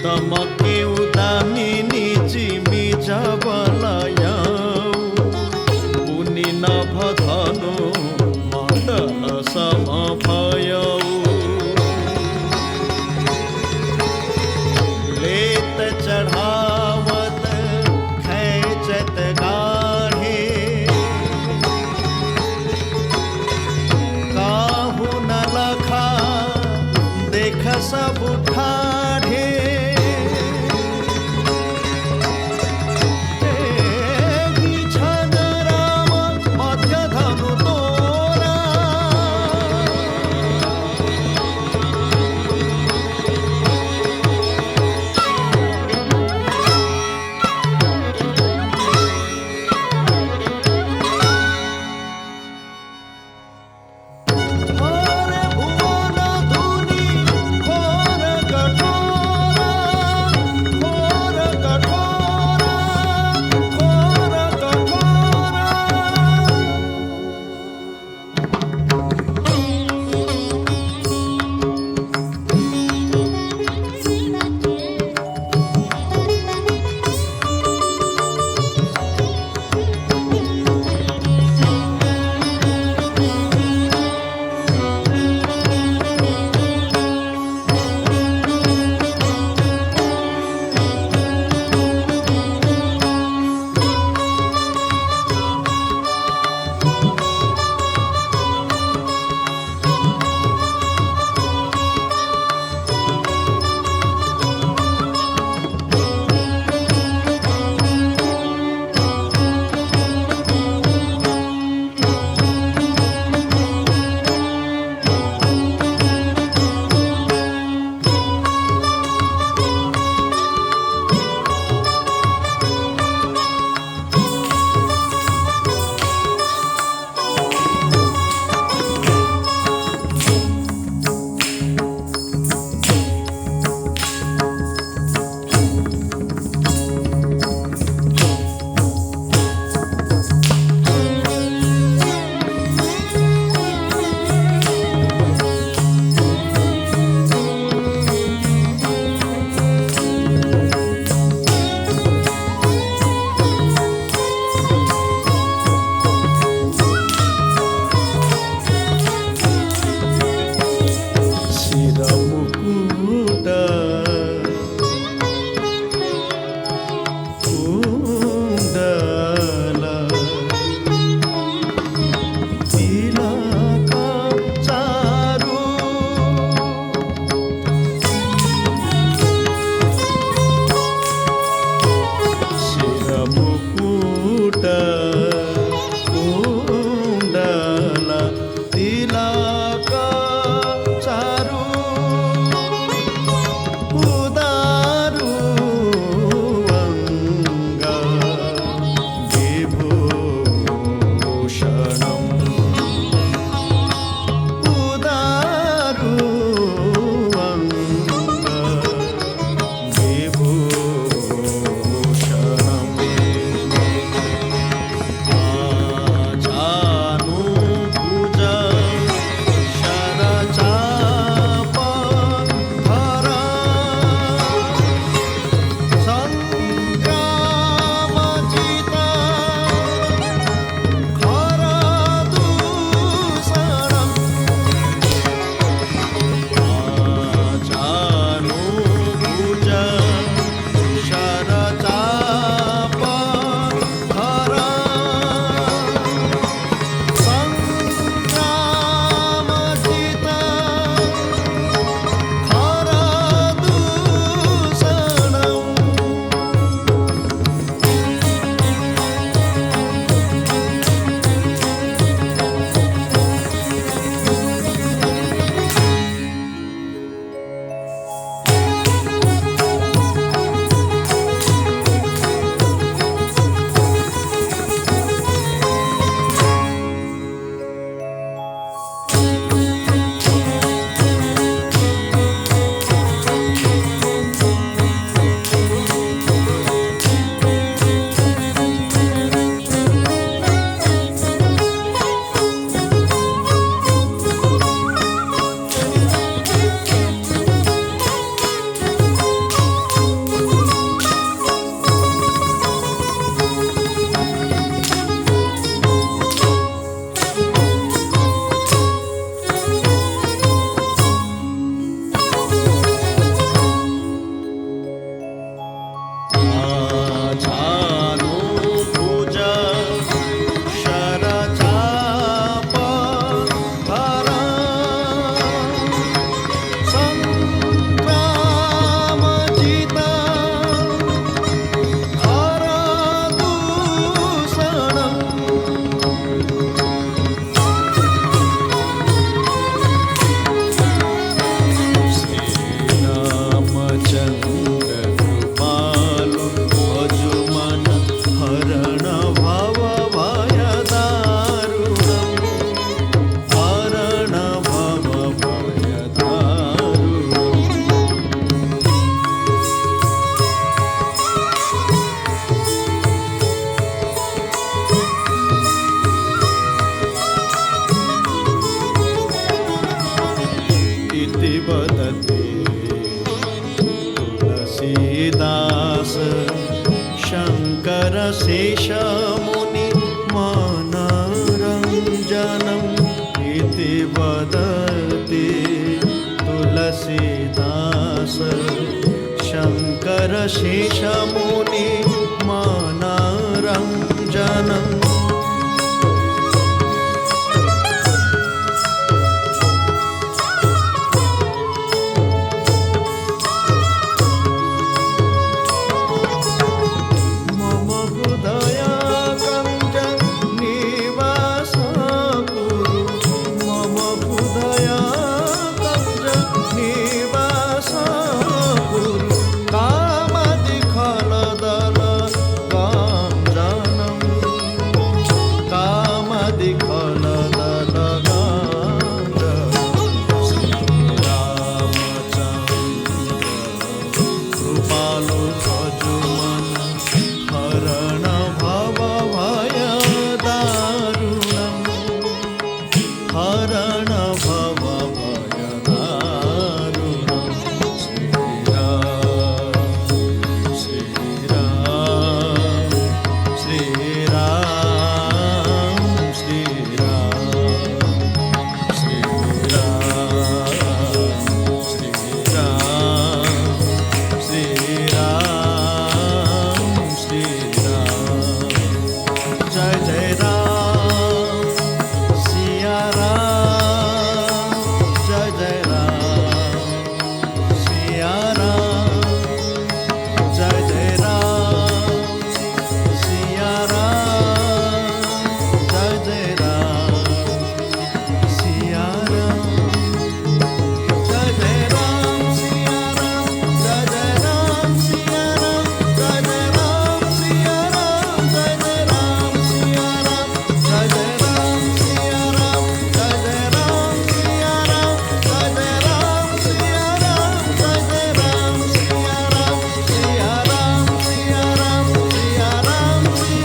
Speaker 9: तमके उदामिनी जिमि जबलयौ पुनि नभधनु मण्डल समभयौ लेत चढ़ावत खैचत गाढ़े काहू न लखा देख सब ठाढ़े छन राम मध्य धनु तोरा घोर भुवन धुनि घोर कठोरा घोर कठोरा घोर कठोरा शिर मुकुट कुंडल तिलक चारु शिर मुकुट कुंडल तिलक चारु उदारु अंग विभूषणम् उदारु अंग विभूषणम् शङ्कर शेषमुनि मनरञ्जनम् इति वदति तुलसीदास शङ्कर शेषमुनि मनरञ्जनम् मम हृदयाकञ्ज निवास कुरु मम हृदयाकञ्ज निवास कुरु कामदिखलदल गाञ्जनम् कामदिखलदल गाञ्जनम् श्रीरामचन्द्र कृपालो सजुमन हरण भव भय दारुणम् हरण भव भय दारुणम् श्रीराम श्रीराम श्रीराम श्रीराम श्रीराम श्रीराम श्रीराम जय जय राम सिया राम जय जय राम सिया राम जय जय राम सिया राम जय जय राम सिया राम जय जय राम सिया राम जय जय राम सिया राम जय जय राम सिया राम जय जय राम सिया राम जय जय राम सिया राम जय जय राम सिया राम जय जय राम सिया राम जय जय Ram Siya Ram Siya Ram Siya Ram Siya Ram Siya Ram Siya Ram Siya Ram Siya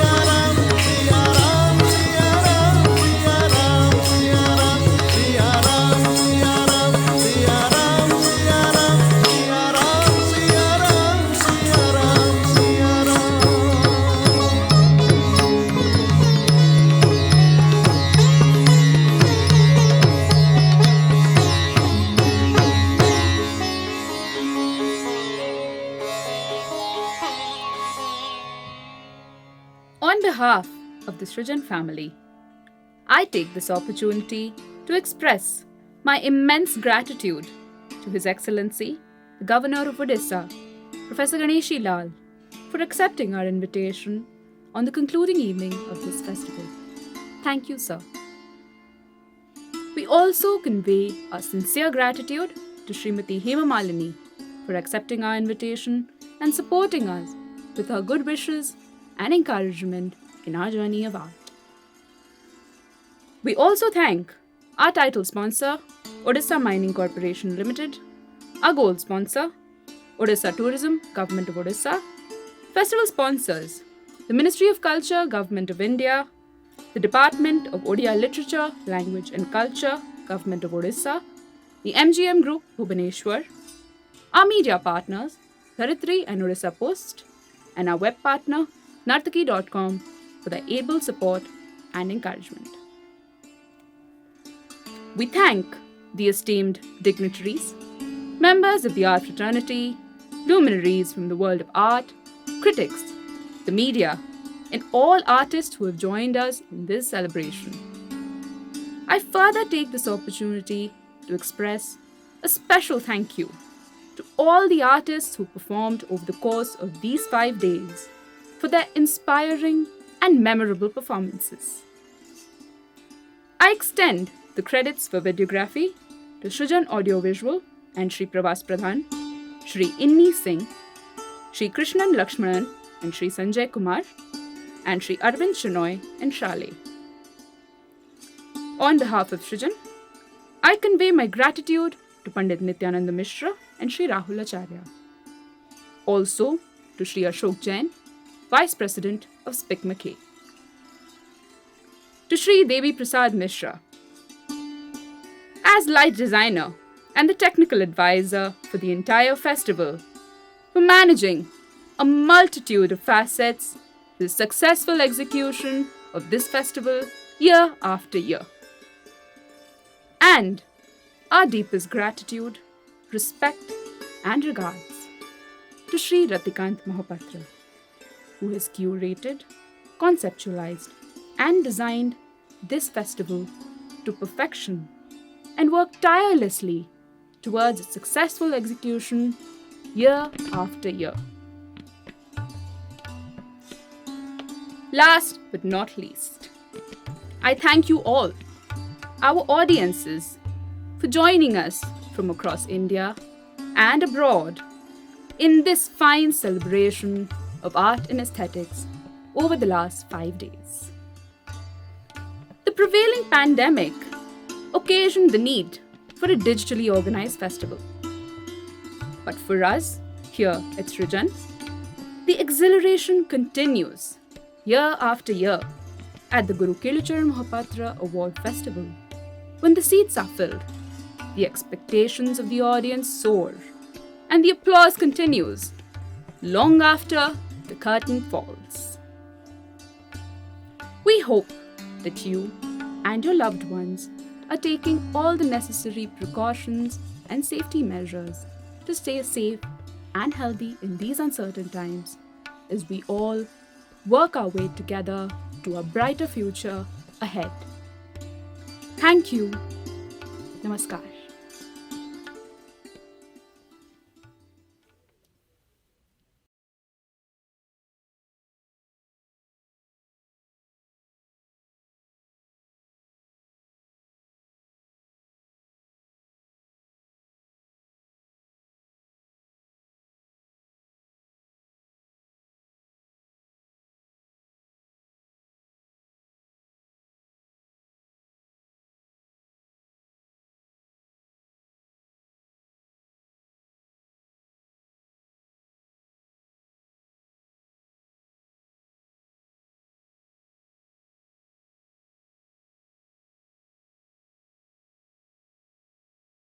Speaker 9: Ram Siya Ram Siya Ram Siya Ram Siya Ram Siya Ram Siya Ram Siya Ram Siya Ram Siya Ram
Speaker 1: On behalf of the Srijan family, I take this opportunity to express my immense gratitude to His Excellency, the Governor of Odisha, Professor Ganeshi Lal, for accepting our invitation on the concluding evening of this festival. Thank you, sir. We also convey our sincere gratitude to Srimati Hema Malini for accepting our invitation and supporting us with her good wishes and encouragement in our journey of art. We also thank our title sponsor, Odisha Mining Corporation Limited, our gold sponsor, Odisha Tourism, Government of Odisha, festival sponsors, the Ministry of Culture, Government of India, the Department of Odia Literature, Language and Culture, Government of Odisha, the MGM Group, Bhubaneswar, our media partners, Dharitri and Odisha Post, and our web partner, nartaki.com, for their able support and encouragement. We thank the esteemed dignitaries, members of the art fraternity, luminaries from the world of art, critics, the media, and all artists who have joined us in this celebration. I further take this opportunity to express a special thank you to all the artists who performed over the course of these 5 days for their inspiring and memorable performances. I extend the credits for videography to Srijan Audiovisual and Shri Pravas Pradhan, Shri Inni Singh, Shri Krishnan Lakshmanan and Shri Sanjay Kumar, and Shri Arvind Shenoy and Shale. On behalf of Srijan, I convey my gratitude to Pandit Nityananda Mishra and Shri Rahul Acharya. Also to Shri Ashok Jain, Vice President of SPIC McKay. To Shri Devi Prasad Mishra, as light designer and the technical advisor for the entire festival, for managing a multitude of facets the successful execution of this festival year after year. And our deepest gratitude, respect, and regards to Sri Ratikant Mohapatra, who has curated, conceptualized, and designed this festival to perfection and worked tirelessly towards its successful execution year after year. Last but not least, I thank you all, our audiences, for joining us from across India and abroad in this fine celebration of art and aesthetics over the last 5 days. The prevailing pandemic occasioned the need for a digitally organized festival. But for us, here at Srijan, the exhilaration continues year after year at the Guru Keluchar Mohapatra Award Festival. When the seats are filled, the expectations of the audience soar, and the applause continues long after the curtain falls. We hope that you and your loved ones are taking all the necessary precautions and safety measures to stay safe and healthy in these uncertain times as we all work our way together to a brighter future ahead. Thank you. Namaskar.